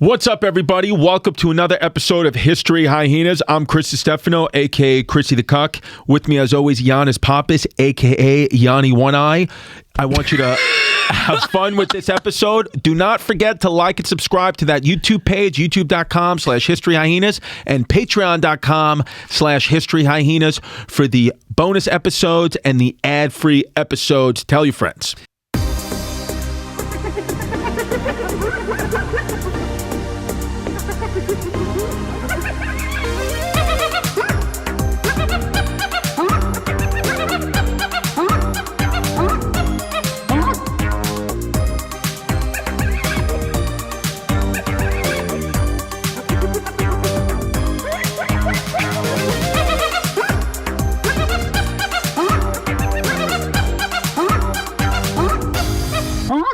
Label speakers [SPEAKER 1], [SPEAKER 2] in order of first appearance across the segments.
[SPEAKER 1] What's up, everybody? Welcome to another episode of History Hyenas. I'm Chris Stefano, a.k.a. Chrissy the Cuck. With me, as always, Yannis Pappas, a.k.a. Yanni One Eye. I want you to have fun with this episode. Do not forget to like and subscribe to that YouTube page, youtube.com/History Hyenas, and patreon.com/History Hyenas for the bonus episodes and the ad-free episodes. Tell your friends.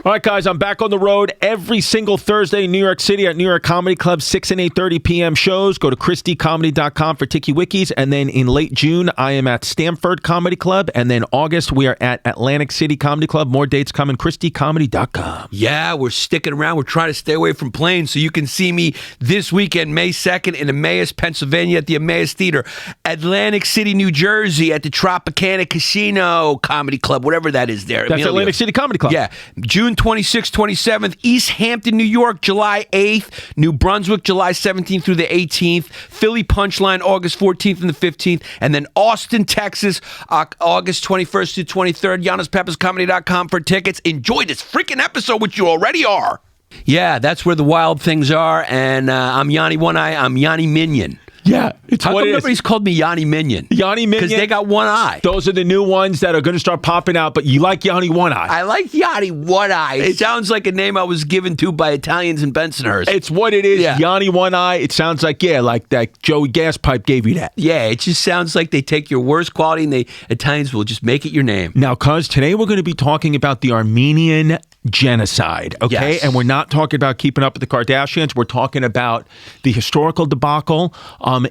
[SPEAKER 1] All right, guys, I'm back on the road every single Thursday in New York City at New York Comedy Club, 6 and 8:30 p.m. shows. Go to christycomedy.com for Tiki Wikis. And then in late June, I am at Stamford Comedy Club. And then August, we are at Atlantic City Comedy Club. More dates coming, christycomedy.com.
[SPEAKER 2] Yeah, we're sticking around. We're trying to stay away from planes, so you can see me this weekend, May 2nd, in Emmaus, Pennsylvania at the Emmaus Theater. Atlantic City, New Jersey at the Tropicana Casino Comedy Club, whatever that is there.
[SPEAKER 1] That's Atlantic City Comedy Club.
[SPEAKER 2] Yeah. June 26th, 27th, East Hampton, New York, July 8th, New Brunswick, July 17th through the 18th, Philly Punchline, August 14th and the 15th, and then Austin, Texas, August 21st to 23rd, YannisPapasComedy.com for tickets. Enjoy this freaking episode, which you already are. Yeah, that's where the wild things are, and I'm Yanni One Eye. I'm Yanni Minion.
[SPEAKER 1] Yeah, it's
[SPEAKER 2] How
[SPEAKER 1] what
[SPEAKER 2] come
[SPEAKER 1] it is.
[SPEAKER 2] everybody's called me Yanni Minion?
[SPEAKER 1] Yanni Minion.
[SPEAKER 2] Because they got one eye.
[SPEAKER 1] Those are the new ones that are going to start popping out, but you like Yanni One Eye.
[SPEAKER 2] I like Yanni One Eye. It sounds like a name I was given to by Italians in Bensonhurst.
[SPEAKER 1] It's what it is.
[SPEAKER 2] Yeah.
[SPEAKER 1] Yanni One Eye. It sounds like, like that Joey Gaspipe gave you that.
[SPEAKER 2] Yeah, it just sounds like they take your worst quality and Italians will just make it your name.
[SPEAKER 1] Now, cuz today we're going to be talking about the Armenian Genocide, okay?
[SPEAKER 2] Yes.
[SPEAKER 1] And we're not talking about Keeping Up with the Kardashians. We're talking about the historical debacle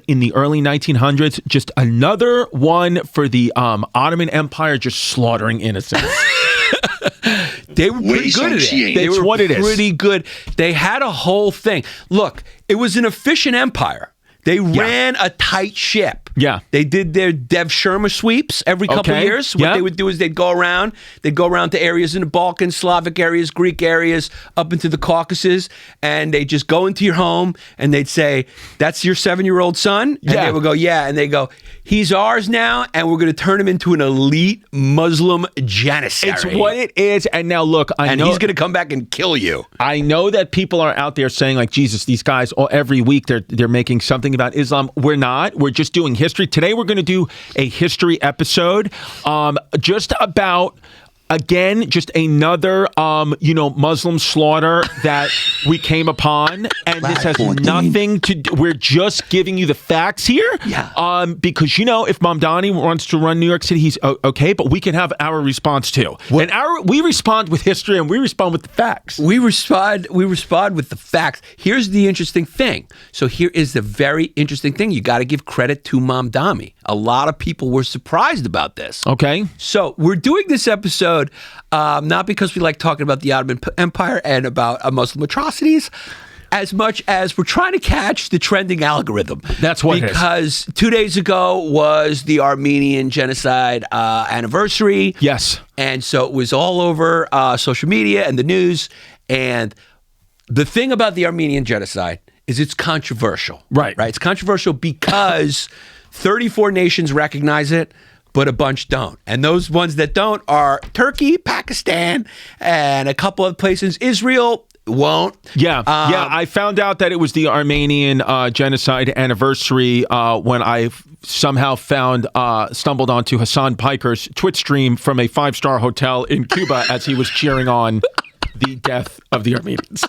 [SPEAKER 1] in the early 1900s. Just another one for the Ottoman Empire just slaughtering innocents.
[SPEAKER 2] They were pretty good at it. They were pretty good. They had a whole thing. Look, it was an efficient empire. They ran a tight ship.
[SPEAKER 1] Yeah.
[SPEAKER 2] They did their Dev Sherma sweeps every couple of years. What they would do is they'd go around to areas in the Balkans, Slavic areas, Greek areas, up into the Caucasus, and they'd just go into your home and they'd say, "That's your 7-year-old son?" And they would go, "Yeah." And they go, "He's ours now, and we're going to turn him into an elite Muslim janissary."
[SPEAKER 1] It's what it is. And now look, I know
[SPEAKER 2] he's going to come back and kill you.
[SPEAKER 1] I know that people are out there saying, like, Jesus, these guys, every week they're making something about Islam. We're not. We're just doing history. Today we're going to do a history episode just about, again, just another, Muslim slaughter that we came upon. And this has nothing to do. We're just giving you the facts here.
[SPEAKER 2] Yeah.
[SPEAKER 1] Because, if Mamdani wants to run New York City, he's okay, but we can have our response too. And we respond with history and we respond with the facts.
[SPEAKER 2] We respond with the facts. Here's the interesting thing. So here is the very interesting thing. You got to give credit to Mamdani. A lot of people were surprised about this.
[SPEAKER 1] Okay.
[SPEAKER 2] So we're doing this episode not because we like talking about the Ottoman Empire and about Muslim atrocities, as much as we're trying to catch the trending algorithm.
[SPEAKER 1] That's what it is.
[SPEAKER 2] Because 2 days ago was the Armenian Genocide anniversary.
[SPEAKER 1] Yes.
[SPEAKER 2] And so it was all over social media and the news. And the thing about the Armenian Genocide is it's controversial.
[SPEAKER 1] Right.
[SPEAKER 2] It's controversial because 34 nations recognize it, but a bunch don't. And those ones that don't are Turkey, Pakistan, and a couple of places. Israel won't.
[SPEAKER 1] Yeah. I found out that it was the Armenian genocide anniversary when I somehow stumbled onto Hassan Piker's Twitch stream from a 5-star hotel in Cuba as he was cheering on the death of the Armenians.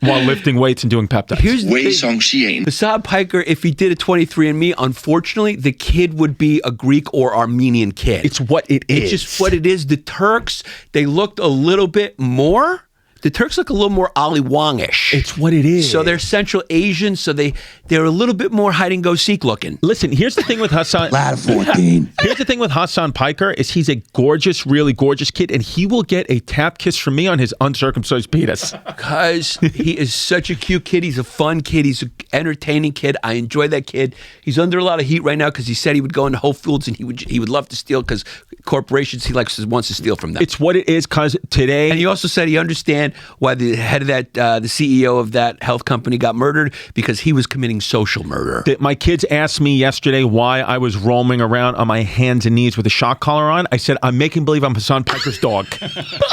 [SPEAKER 1] While lifting weights and doing pep talks.
[SPEAKER 2] Here's the thing. Hassan Piker, if he did a 23andMe, unfortunately, the kid would be a Greek or Armenian kid.
[SPEAKER 1] It's what it is.
[SPEAKER 2] It's just what it is. The Turks, they looked a little bit more The Turks look a little more Ali Wong-ish.
[SPEAKER 1] It's what it is.
[SPEAKER 2] So they're Central Asian, so they're a little bit more hide-and-go-seek looking.
[SPEAKER 1] Listen, here's the thing with Hassan.
[SPEAKER 3] Ladder 14.
[SPEAKER 1] Here's the thing with Hassan Piker is he's a gorgeous, really gorgeous kid, and he will get a tap kiss from me on his uncircumcised penis.
[SPEAKER 2] Because he is such a cute kid. He's a fun kid. He's an entertaining kid. I enjoy that kid. He's under a lot of heat right now because he said he would go into Whole Foods and he would love to steal because corporations he wants to steal from them.
[SPEAKER 1] It's what it is because today.
[SPEAKER 2] And he also said he understand why the head of that, the CEO of that health company got murdered because he was committing social murder.
[SPEAKER 1] My kids asked me yesterday why I was roaming around on my hands and knees with a shock collar on. I said, I'm making believe I'm Hassan Piker's dog.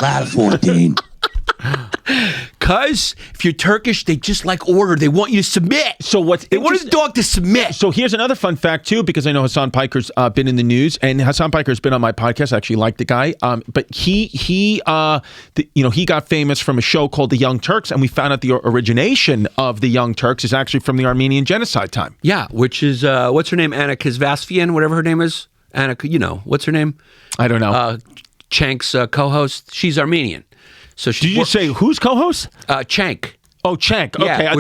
[SPEAKER 3] Ladder 14.
[SPEAKER 2] Because if you're Turkish, they just like order. They want you to submit.
[SPEAKER 1] So what's
[SPEAKER 2] they want his dog to submit.
[SPEAKER 1] So here's another fun fact too, because I know Hassan Piker's been in the news, and Hassan Piker's been on my podcast. I actually like the guy, but he got famous from a show called The Young Turks, and we found out the origination of The Young Turks is actually from the Armenian Genocide time.
[SPEAKER 2] Yeah, which is what's her name, Anna Kazvasfian, whatever her name is. Anna, what's her name?
[SPEAKER 1] I don't know.
[SPEAKER 2] Chank's co-host. She's Armenian. So
[SPEAKER 1] did you say who's co-host?
[SPEAKER 2] Chank.
[SPEAKER 1] Oh, Chank. Okay,
[SPEAKER 2] Yeah,
[SPEAKER 1] I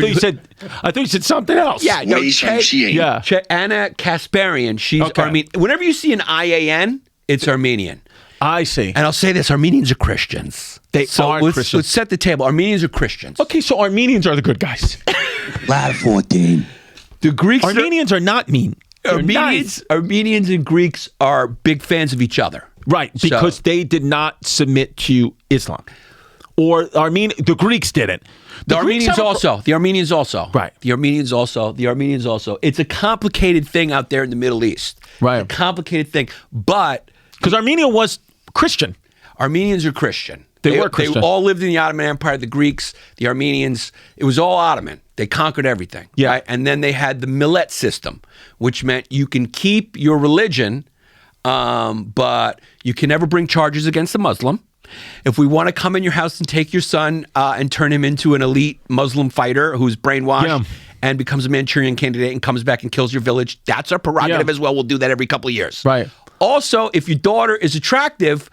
[SPEAKER 1] thought you said something else.
[SPEAKER 2] Yeah, no,
[SPEAKER 1] Yeah.
[SPEAKER 2] Anna Kasparian. She's
[SPEAKER 1] Okay.
[SPEAKER 2] Armenian. Whenever you see an IAN, it's Armenian.
[SPEAKER 1] I see.
[SPEAKER 2] And I'll say this: Armenians are Christians.
[SPEAKER 1] Let's
[SPEAKER 2] set the table. Armenians are Christians.
[SPEAKER 1] Okay, so Armenians are the good guys.
[SPEAKER 3] Ladder 14.
[SPEAKER 2] The Greeks.
[SPEAKER 1] Armenians are not mean. They're nice.
[SPEAKER 2] Armenians and Greeks are big fans of each other.
[SPEAKER 1] Right, because they did not submit to Islam. Or the Greeks didn't.
[SPEAKER 2] The Armenians also.
[SPEAKER 1] Right.
[SPEAKER 2] The Armenians also. It's a complicated thing out there in the Middle East.
[SPEAKER 1] Right.
[SPEAKER 2] It's a complicated thing. But
[SPEAKER 1] because Armenia was Christian.
[SPEAKER 2] Armenians are Christian.
[SPEAKER 1] They were Christian.
[SPEAKER 2] They all lived in the Ottoman Empire. The Greeks, the Armenians, it was all Ottoman. They conquered everything.
[SPEAKER 1] Yeah.
[SPEAKER 2] Right? And then they had the millet system, which meant you can keep your religion, but you can never bring charges against a Muslim. If we want to come in your house and take your son and turn him into an elite Muslim fighter who's brainwashed and becomes a Manchurian candidate and comes back and kills your village, that's our prerogative as well. We'll do that every couple of years.
[SPEAKER 1] Right.
[SPEAKER 2] Also, if your daughter is attractive,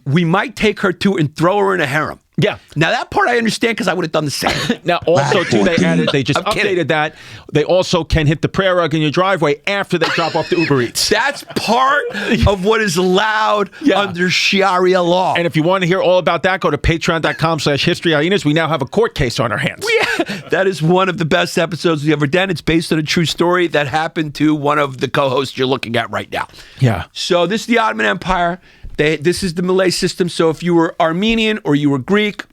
[SPEAKER 2] we might take her to and throw her in a harem.
[SPEAKER 1] Yeah.
[SPEAKER 2] Now that part I understand because I would have done the same.
[SPEAKER 1] Now also too, they just updated that. They also can hit the prayer rug in your driveway after they drop off the Uber Eats.
[SPEAKER 2] That's part of what is allowed under Sharia law.
[SPEAKER 1] And if you want to hear all about that, go to patreon.com/History Hyenas. We now have a court case on our hands.
[SPEAKER 2] That is one of the best episodes we've ever done. It's based on a true story that happened to one of the co-hosts you're looking at right now.
[SPEAKER 1] Yeah.
[SPEAKER 2] So this is the Ottoman Empire. This is the Malay system. So if you were Armenian or you were Greek,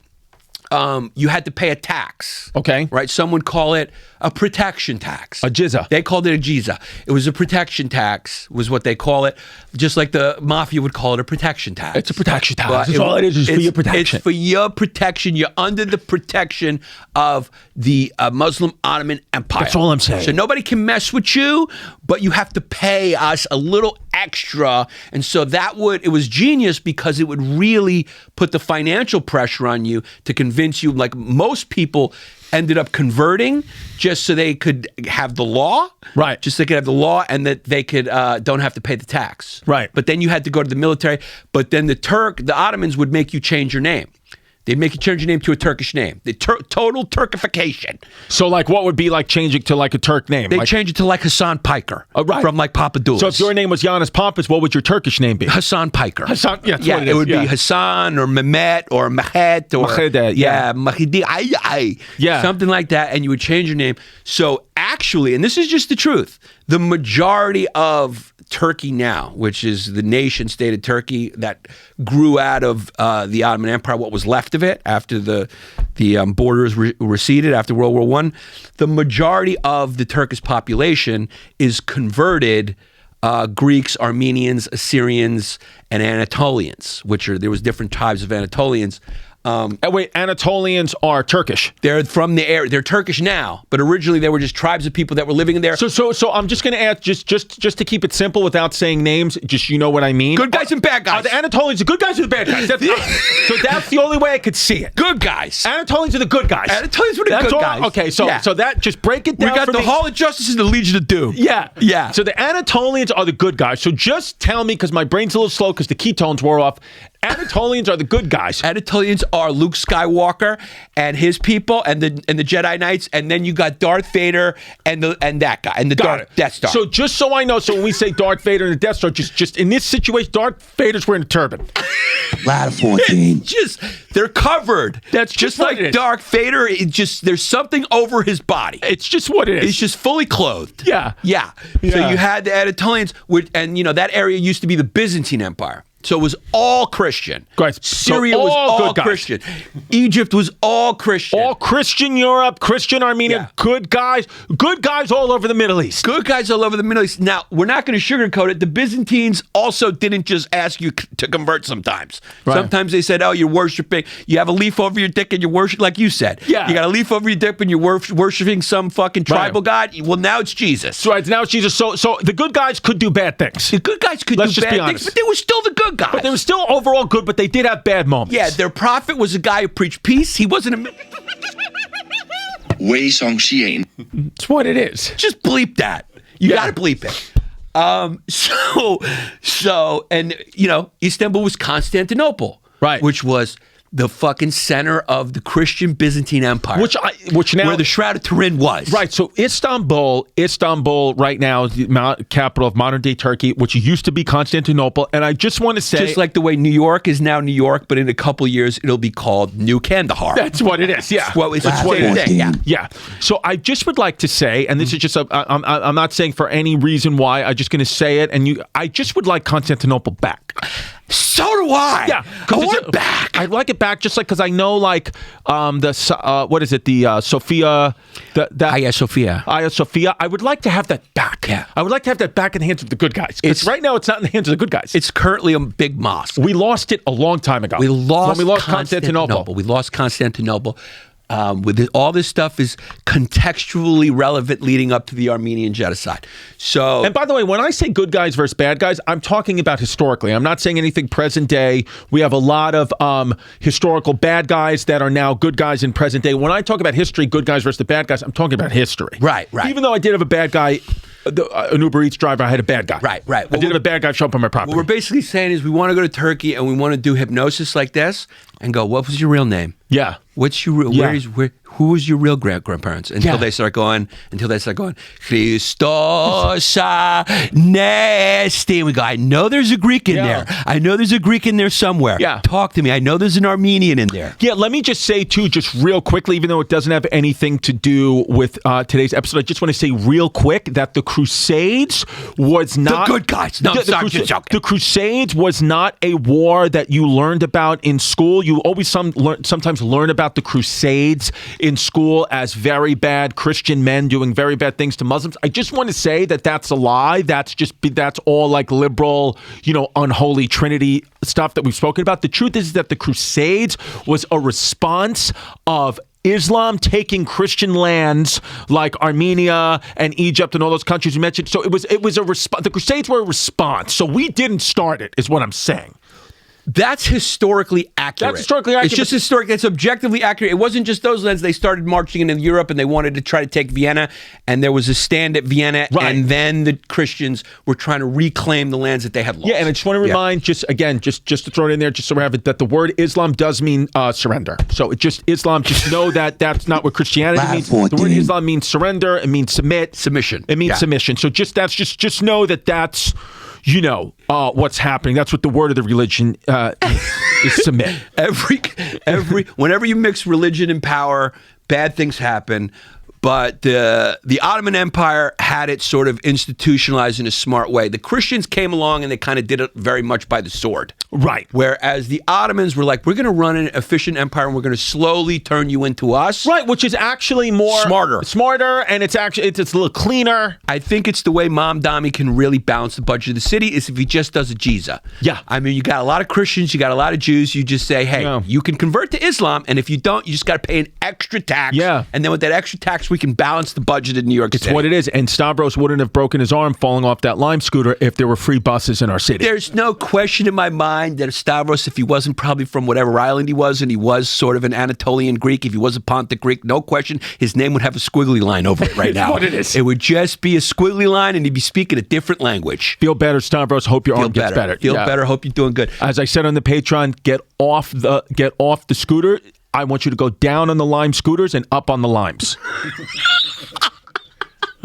[SPEAKER 2] you had to pay a tax.
[SPEAKER 1] Okay.
[SPEAKER 2] Right? Some would call it a protection tax.
[SPEAKER 1] A jizya.
[SPEAKER 2] They called it a jizya. It was a protection tax, was what they call it. Just like the mafia would call it a protection tax.
[SPEAKER 1] It's a protection tax.
[SPEAKER 2] But
[SPEAKER 1] That's all it is for your protection.
[SPEAKER 2] It's for your protection. You're under the protection of the Muslim Ottoman Empire.
[SPEAKER 1] That's all I'm saying.
[SPEAKER 2] So nobody can mess with you, but you have to pay us a little extra. And so it was genius because it would really put the financial pressure on you to convince you, like most people ended up converting just so they could have the law.
[SPEAKER 1] Right.
[SPEAKER 2] Just so they could have the law and that they could don't have to pay the tax.
[SPEAKER 1] Right.
[SPEAKER 2] But then you had to go to the military. But then the Ottomans would make you change your name. They'd make you change your name to a Turkish name. The total Turkification.
[SPEAKER 1] So, like, what would be like changing to like a Turk name?
[SPEAKER 2] They'd change it to like Hassan Piker from like Papadoulis.
[SPEAKER 1] So, if your name was Yannis Pompous, what would your Turkish name be?
[SPEAKER 2] Hassan Piker.
[SPEAKER 1] Hassan,
[SPEAKER 2] it would be Hassan or Mehmet or Mahet or Mahidi, something like that, and you would change your name. So, actually, and this is just the truth, the majority of Turkey now, which is the nation state of Turkey that grew out of the Ottoman Empire, what was left of it after the borders receded after World War I, the majority of the Turkish population is converted Greeks, Armenians, Assyrians, and Anatolians, there was different tribes of Anatolians.
[SPEAKER 1] Wait, Anatolians are Turkish.
[SPEAKER 2] They're from the area. They're Turkish now, but originally they were just tribes of people that were living in there.
[SPEAKER 1] So I'm just going to add, just to keep it simple without saying names, just you know what I mean.
[SPEAKER 2] Good guys and bad guys.
[SPEAKER 1] Are the Anatolians the good guys or the bad guys? So that's the only way I could see it.
[SPEAKER 2] Good guys.
[SPEAKER 1] Anatolians are the good guys.
[SPEAKER 2] Anatolians were the good guys.
[SPEAKER 1] Okay, so that, just break it down.
[SPEAKER 2] We got the Hall of Justice and the Legion of Doom.
[SPEAKER 1] Yeah. So the Anatolians are the good guys. So just tell me, because my brain's a little slow because the ketones wore off. Anatolians are the good guys.
[SPEAKER 2] Anatolians are Luke Skywalker and his people and the Jedi Knights, and then you got Darth Vader and that guy and the Death Star.
[SPEAKER 1] So just so I know, so when we say Darth Vader and the Death Star, just in this situation, Darth Vader's wearing a turban.
[SPEAKER 3] Ladder 14.
[SPEAKER 2] They're covered.
[SPEAKER 1] That's
[SPEAKER 2] just
[SPEAKER 1] what
[SPEAKER 2] like
[SPEAKER 1] it is.
[SPEAKER 2] Darth Vader. There's something over his body.
[SPEAKER 1] It's just what it is.
[SPEAKER 2] He's just fully clothed.
[SPEAKER 1] Yeah.
[SPEAKER 2] So you had the Anatolians, and that area used to be the Byzantine Empire. So it was all Christian.
[SPEAKER 1] Guys,
[SPEAKER 2] Syria
[SPEAKER 1] so
[SPEAKER 2] was all
[SPEAKER 1] good guys.
[SPEAKER 2] Christian. Egypt was all Christian.
[SPEAKER 1] All Christian Europe, Christian Armenia,
[SPEAKER 2] Yeah.
[SPEAKER 1] good guys all over the Middle East.
[SPEAKER 2] Good guys all over the Middle East. Now, we're not going to sugarcoat it. The Byzantines also didn't just ask you to convert sometimes.
[SPEAKER 1] Right.
[SPEAKER 2] Sometimes they said, you're worshiping. You have a leaf over your dick and you're worshiping, like you said.
[SPEAKER 1] Yeah.
[SPEAKER 2] You got a leaf over your dick and you're worshiping some fucking tribal god. Well, now it's Jesus.
[SPEAKER 1] So now it's Jesus. So the good guys could do bad things.
[SPEAKER 2] The good guys could
[SPEAKER 1] Let's
[SPEAKER 2] do
[SPEAKER 1] just be
[SPEAKER 2] bad
[SPEAKER 1] honest.
[SPEAKER 2] things, but they were still the good guys.
[SPEAKER 1] But they were still overall good, but they did have bad moments.
[SPEAKER 2] Yeah, their prophet was a guy who preached peace. He wasn't a...
[SPEAKER 1] It's what it is.
[SPEAKER 2] Just bleep that. You got to bleep it. Istanbul was Constantinople.
[SPEAKER 1] Right.
[SPEAKER 2] Which was the fucking center of the Christian Byzantine Empire.
[SPEAKER 1] Which now...
[SPEAKER 2] Where the Shroud of Turin was.
[SPEAKER 1] Right, so Istanbul right now is the capital of modern-day Turkey, which used to be Constantinople, and I just want to say...
[SPEAKER 2] Just like the way New York is now New York, but in a couple years, it'll be called New Kandahar.
[SPEAKER 1] That's what it is, yeah.
[SPEAKER 2] That's what it is.
[SPEAKER 1] Yeah. So I just would like to say, and this is just I'm not saying for any reason why, I'm just going to say it, and I just would like Constantinople back.
[SPEAKER 2] So do I.
[SPEAKER 1] Yeah,
[SPEAKER 2] I want it back.
[SPEAKER 1] I'd like it back, just like because I know, like what is it? The Sophia,
[SPEAKER 2] Hagia Sophia.
[SPEAKER 1] Hagia Sophia. I would like to have that back.
[SPEAKER 2] Yeah.
[SPEAKER 1] I would like to have that back in the hands of the good guys. Because right now it's not in the hands of the good guys.
[SPEAKER 2] It's currently a big mosque.
[SPEAKER 1] We lost it a long time ago.
[SPEAKER 2] We lost
[SPEAKER 1] Constantinople.
[SPEAKER 2] We lost Constantinople. All this stuff is contextually relevant leading up to the Armenian Genocide. So,
[SPEAKER 1] and by the way, when I say good guys versus bad guys, I'm talking about historically. I'm not saying anything present day. We have a lot of historical bad guys that are now good guys in present day. When I talk about history, good guys versus the bad guys, I'm talking about history.
[SPEAKER 2] Right.
[SPEAKER 1] Even though I did have a bad guy, an Uber Eats driver, I had a bad guy.
[SPEAKER 2] Right.
[SPEAKER 1] I did have a bad guy show up on my property.
[SPEAKER 2] What we're basically saying is we want to go to Turkey and we want to do hypnosis like this and go, what was your real name?
[SPEAKER 1] Yeah.
[SPEAKER 2] What's your real, who was your real grandparents? Until they start going, Christos Nesti. And we go, I know there's a Greek in there. I know there's a Greek in there somewhere.
[SPEAKER 1] Yeah.
[SPEAKER 2] Talk to me. I know there's an Armenian in there.
[SPEAKER 1] Yeah, let me just say, too, just real quickly, even though it doesn't have anything to do with today's episode, I just want to say real quick that the Crusades was not...
[SPEAKER 2] The good guys. No,
[SPEAKER 1] the Crusades was not a war that you learned about in school. You always sometimes learn about the Crusades in school as very bad Christian men doing very bad things to Muslims. I just want to say that that's a lie. That's all like liberal, unholy Trinity stuff that we've spoken about. The truth is that the Crusades was a response of Islam taking Christian lands like Armenia and Egypt and all those countries you mentioned. So it was a response. The Crusades were a response. So we didn't start it, is what I'm saying.
[SPEAKER 2] That's historically accurate. It's just historic. It's objectively accurate. It wasn't just those lands. They started marching into Europe and they wanted to try to take Vienna, and there was a stand at Vienna, and then the Christians were trying to reclaim the lands that they had lost.
[SPEAKER 1] Yeah, and I just want to remind, just to throw it in there, just so we have it, that the word Islam does mean surrender. So it just Islam. Just know that that's not what Christianity means. The word Islam means surrender. It means submission. It means submission. So just know that that's what's happening. That's what the word of the religion is submit.
[SPEAKER 2] Whenever you mix religion and power, bad things happen. But the Ottoman Empire had it sort of institutionalized in a smart way. The Christians came along and they kind of did it very much by the sword.
[SPEAKER 1] Right.
[SPEAKER 2] Whereas the Ottomans were like, we're going to run an efficient empire and we're going to slowly turn you into us.
[SPEAKER 1] Right, which is actually more... Smarter, and it's a little cleaner.
[SPEAKER 2] I think it's the way Mom Dami can really balance the budget of the city is if he just does a jiza.
[SPEAKER 1] Yeah.
[SPEAKER 2] I mean, you got a lot of Christians, you got a lot of Jews. You just say, hey, you can convert to Islam, and if you don't, you just got to pay an extra tax.
[SPEAKER 1] Yeah.
[SPEAKER 2] And then with that extra tax, we can balance the budget in New York City.
[SPEAKER 1] It's what it is. And Stavros wouldn't have broken his arm falling off that Lime scooter if there were free buses in our city.
[SPEAKER 2] There's no question in my mind that Stavros, if he wasn't probably from whatever island he was, and he was sort of an Anatolian Greek, if he was a Pontic Greek, no question, his name would have a squiggly line over it right now.
[SPEAKER 1] What it is.
[SPEAKER 2] It would just be a squiggly line, and he'd be speaking a different language.
[SPEAKER 1] Feel better, Stavros. Hope your arm gets better.
[SPEAKER 2] Feel better. Hope you're doing good.
[SPEAKER 1] As I said on the Patreon, get off the scooter. I want you to go down on the Lime scooters and up on the Limes.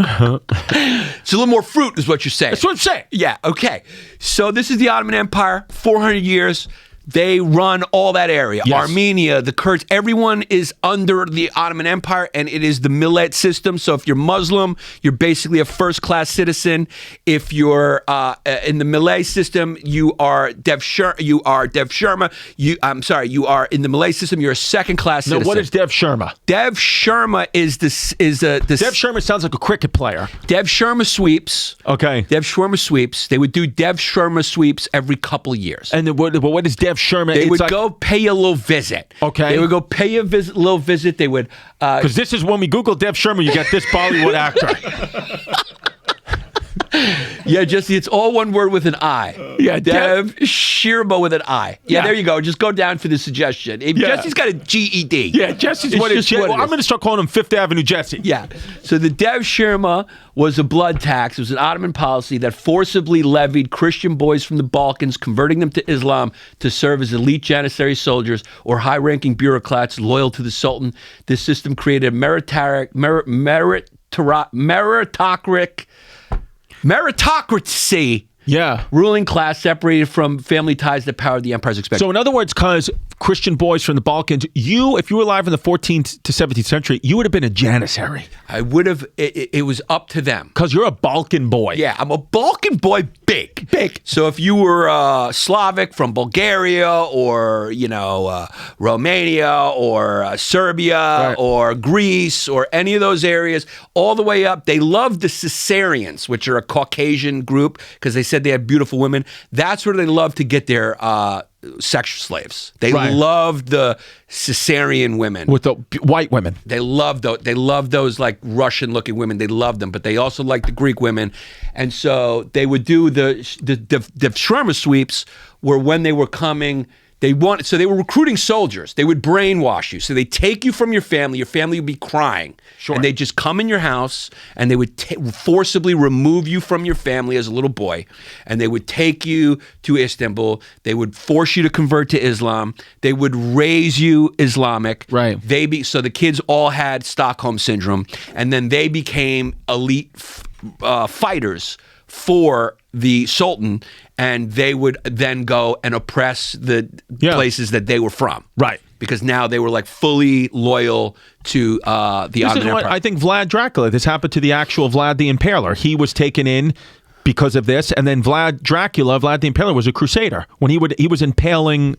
[SPEAKER 2] It's a little more fruit is what you're saying.
[SPEAKER 1] That's what I'm saying.
[SPEAKER 2] Yeah, okay. So this is the Ottoman Empire, 400 years. They run all that area.
[SPEAKER 1] Yes.
[SPEAKER 2] Armenia, the Kurds, everyone is under the Ottoman Empire, and it is the millet system. So if you're Muslim, you're basically a first-class citizen. If you're in the Malay system, you are Dev Sharma. You are in the Malay system. You're a second-class citizen.
[SPEAKER 1] No, what is Dev Sharma?
[SPEAKER 2] Dev Sharma is this.
[SPEAKER 1] Dev Sharma sounds like a cricket player.
[SPEAKER 2] Dev Sharma sweeps.
[SPEAKER 1] Okay.
[SPEAKER 2] Dev Sharma sweeps. They would do Dev Sharma sweeps every couple of years.
[SPEAKER 1] And what is Dev Sharma?
[SPEAKER 2] They would go pay a little visit.
[SPEAKER 1] Okay.
[SPEAKER 2] They would go pay a little visit. They would.
[SPEAKER 1] Because this is when we Google Dev Sharma, you get this Bollywood actor.
[SPEAKER 2] Yeah, Jesse, it's all one word with an I.
[SPEAKER 1] Yeah,
[SPEAKER 2] Dev Sharma with an I. Yeah,
[SPEAKER 1] Yeah.
[SPEAKER 2] there you go. Just go down for the suggestion. Jesse's got a GED.
[SPEAKER 1] Yeah, Jesse's
[SPEAKER 2] It's
[SPEAKER 1] what it is.
[SPEAKER 2] just what it
[SPEAKER 1] I'm
[SPEAKER 2] is.
[SPEAKER 1] going to start calling him Fifth Avenue Jesse.
[SPEAKER 2] Yeah. So the Dev Sharma was a blood tax. It was an Ottoman policy that forcibly levied Christian boys from the Balkans, converting them to Islam to serve as elite Janissary soldiers or high-ranking bureaucrats loyal to the Sultan. This system created a meritocracy.
[SPEAKER 1] Yeah.
[SPEAKER 2] Ruling class separated from family ties that powered the empire's expansion.
[SPEAKER 1] So in other words, because Christian boys from the Balkans, if you were alive in the 14th to 17th century, you would have been a Janissary.
[SPEAKER 2] I would have. It was up to them.
[SPEAKER 1] Because you're a Balkan boy.
[SPEAKER 2] Yeah, I'm a Balkan boy, big. So if you were Slavic from Bulgaria or, Romania or Serbia
[SPEAKER 1] Right.
[SPEAKER 2] or Greece or any of those areas, all the way up, they loved the Caesarians, which are a Caucasian group because they said they had beautiful women. That's where they loved to get their sex slaves. They
[SPEAKER 1] Right.
[SPEAKER 2] loved the Caesarian women.
[SPEAKER 1] With the white women.
[SPEAKER 2] They loved those. They loved those like Russian-looking women. They loved them, but they also liked the Greek women, and so they would do the Shrema sweeps. Were when they were coming. So they were recruiting soldiers. They would brainwash you. So they take you from your family. Your family would be crying.
[SPEAKER 1] Sure.
[SPEAKER 2] And they'd just come in your house and they would forcibly remove you from your family as a little boy. And they would take you to Istanbul. They would force you to convert to Islam. They would raise you Islamic.
[SPEAKER 1] Right.
[SPEAKER 2] So the kids all had Stockholm syndrome. And then they became elite fighters for the Sultan, and they would then go and oppress the places that they were from.
[SPEAKER 1] Right.
[SPEAKER 2] Because now they were like fully loyal to the Ottoman Empire.
[SPEAKER 1] I think Vlad Dracula, this happened to the actual Vlad the Impaler. He was taken in because of this, and then Vlad the Impaler was a crusader when he was impaling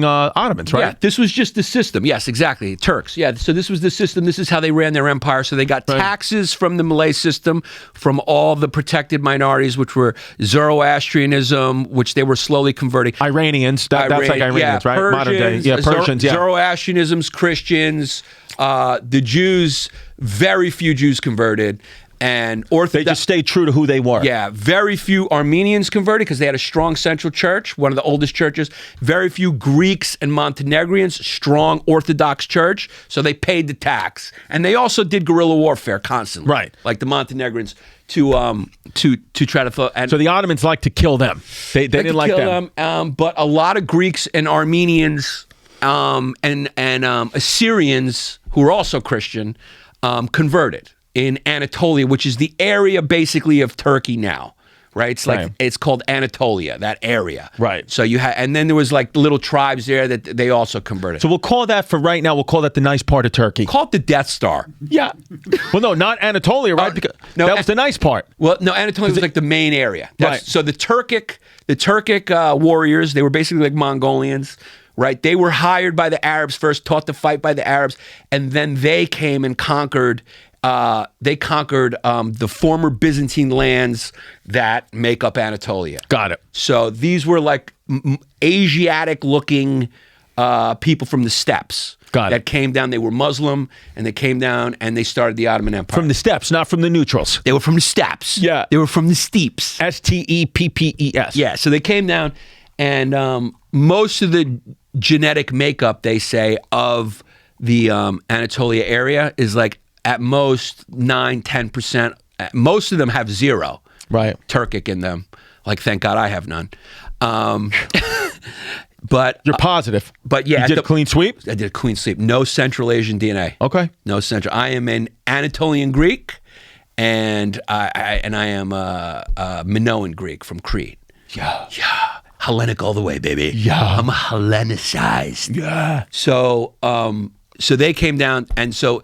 [SPEAKER 1] Ottomans, right?
[SPEAKER 2] Yeah, this was just the system. Yes, exactly. Turks. Yeah, so this was the system. This is how they ran their empire. So they got taxes from the Malay system, from all the protected minorities, which were Zoroastrianism, which they were slowly converting.
[SPEAKER 1] Iranians. That's like Iranians, right?
[SPEAKER 2] Persians,
[SPEAKER 1] Modern day. Yeah, Persians.
[SPEAKER 2] Zoroastrianism's Christians. The Jews. Very few Jews converted. And
[SPEAKER 1] They just stayed true to who they were.
[SPEAKER 2] Yeah, very few Armenians converted because they had a strong central church, one of the oldest churches. Very few Greeks and Montenegrins, strong Orthodox church, so they paid the tax. And they also did guerrilla warfare constantly,
[SPEAKER 1] Right?
[SPEAKER 2] Like the Montenegrins to try to. And
[SPEAKER 1] so the Ottomans liked to kill them. They didn't like them.
[SPEAKER 2] But a lot of Greeks and Armenians and Assyrians who were also Christian converted in Anatolia, which is the area basically of Turkey now, right? It's like it's called Anatolia, that area,
[SPEAKER 1] right?
[SPEAKER 2] So you had, and then there was like little tribes there that they also converted.
[SPEAKER 1] So we'll call that for right now. We'll call that the nice part of Turkey.
[SPEAKER 2] Call it the Death Star.
[SPEAKER 1] Yeah. Well, no, not Anatolia, right? Because that was the nice part.
[SPEAKER 2] Well, no, Anatolia was like the main area.
[SPEAKER 1] Right.
[SPEAKER 2] So the Turkic warriors, they were basically like Mongolians. Right, they were hired by the Arabs first, taught to fight by the Arabs, and then they came and conquered. The former Byzantine lands that make up Anatolia.
[SPEAKER 1] Got it.
[SPEAKER 2] So these were like Asiatic-looking people from the steppes.
[SPEAKER 1] Got it.
[SPEAKER 2] that came down. They were Muslim, and they came down and they started the Ottoman Empire.
[SPEAKER 1] From the steppes, not from the neutrals.
[SPEAKER 2] They were from the steppes.
[SPEAKER 1] Yeah.
[SPEAKER 2] They were from the steeps.
[SPEAKER 1] Steppes.
[SPEAKER 2] Yeah, so they came down, and most of the genetic makeup, they say, of the Anatolia area is like at most 9-10%. Most of them have zero Turkic in them. Like, thank God I have none. But
[SPEAKER 1] You're positive.
[SPEAKER 2] But yeah,
[SPEAKER 1] you did a clean sweep?
[SPEAKER 2] I did a clean sweep. No Central Asian DNA.
[SPEAKER 1] Okay.
[SPEAKER 2] No Central. I am an Anatolian Greek, and I am a Minoan Greek from Crete.
[SPEAKER 1] Yeah.
[SPEAKER 2] Hellenic all the way, baby.
[SPEAKER 1] Yeah.
[SPEAKER 2] I'm Hellenicized.
[SPEAKER 1] Yeah.
[SPEAKER 2] So so they came down, and so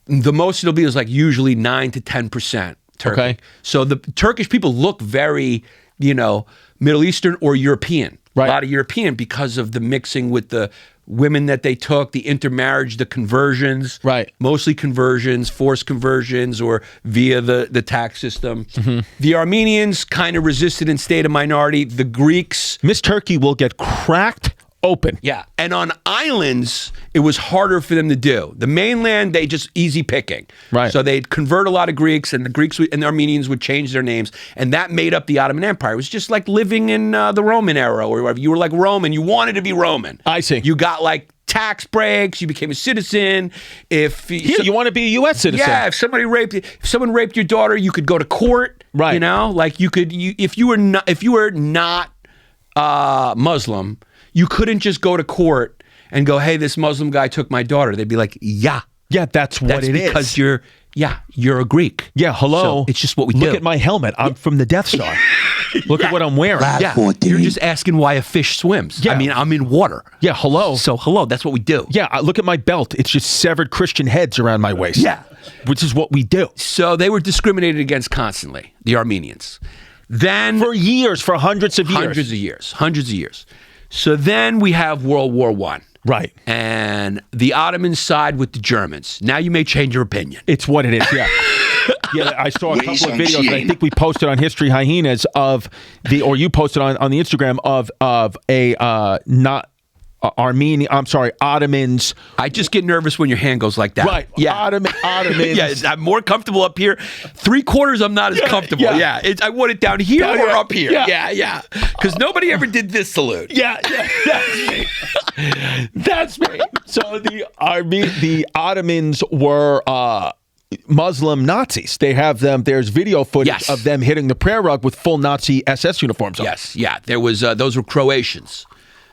[SPEAKER 2] the most it'll be is like usually 9 to 10% Turkic.
[SPEAKER 1] Okay.
[SPEAKER 2] So the Turkish people look very, Middle Eastern or European.
[SPEAKER 1] Right.
[SPEAKER 2] A lot of European because of the mixing with the women that they took, the intermarriage, the conversions.
[SPEAKER 1] Right.
[SPEAKER 2] Mostly conversions, forced conversions, or via the tax system.
[SPEAKER 1] Mm-hmm.
[SPEAKER 2] The Armenians kind of resisted and stayed a minority. The Greeks.
[SPEAKER 1] Miss Turkey will get cracked open.
[SPEAKER 2] Yeah. And on islands, it was harder for them to do. The mainland, they just easy picking.
[SPEAKER 1] Right.
[SPEAKER 2] So they'd convert a lot of Greeks, and the Greeks and the Armenians would change their names, and that made up the Ottoman Empire. It was just like living in the Roman era, or whatever. You were like Roman. You wanted to be Roman.
[SPEAKER 1] I see.
[SPEAKER 2] You got like tax breaks. You became a citizen.
[SPEAKER 1] You want to be a U.S. citizen.
[SPEAKER 2] Yeah. If someone raped your daughter, you could go to court.
[SPEAKER 1] Right.
[SPEAKER 2] Like if you were not Muslim, you couldn't just go to court and go, hey, this Muslim guy took my daughter. They'd be like, yeah.
[SPEAKER 1] Yeah, that's what it is.
[SPEAKER 2] Because you're a Greek.
[SPEAKER 1] Yeah, hello.
[SPEAKER 2] So it's just what we do.
[SPEAKER 1] Look at my helmet. I'm from the Death Star. Look at what I'm wearing.
[SPEAKER 2] Yeah, you're just asking why a fish swims.
[SPEAKER 1] Yeah.
[SPEAKER 2] I mean, I'm in water.
[SPEAKER 1] Yeah, hello.
[SPEAKER 2] So hello, that's what we do.
[SPEAKER 1] Yeah, look at my belt. It's just severed Christian heads around my waist.
[SPEAKER 2] Yeah.
[SPEAKER 1] Which is what we do.
[SPEAKER 2] So they were discriminated against constantly, the Armenians. Then
[SPEAKER 1] For years, for hundreds of years.
[SPEAKER 2] Hundreds of years. So then we have World War I.
[SPEAKER 1] Right.
[SPEAKER 2] And the Ottomans side with the Germans. Now you may change your opinion.
[SPEAKER 1] It's what it is, yeah. Yeah, I saw a couple of videos that I think we posted on History Hyenas or you posted on the Instagram of a Ottomans.
[SPEAKER 2] I just get nervous when your hand goes like that.
[SPEAKER 1] Right.
[SPEAKER 2] Yeah.
[SPEAKER 1] Ottomans.
[SPEAKER 2] Yeah, I'm more comfortable up here. 3/4, I'm not as comfortable.
[SPEAKER 1] Yeah.
[SPEAKER 2] I want it down here or up here.
[SPEAKER 1] Yeah.
[SPEAKER 2] Yeah. Because nobody ever did this salute.
[SPEAKER 1] Yeah, that's me. That's me. So the Ottomans were Muslim Nazis. They have them. There's video footage of them hitting the prayer rug with full Nazi SS uniforms on.
[SPEAKER 2] Yes. Yeah. There was. Those were Croatians.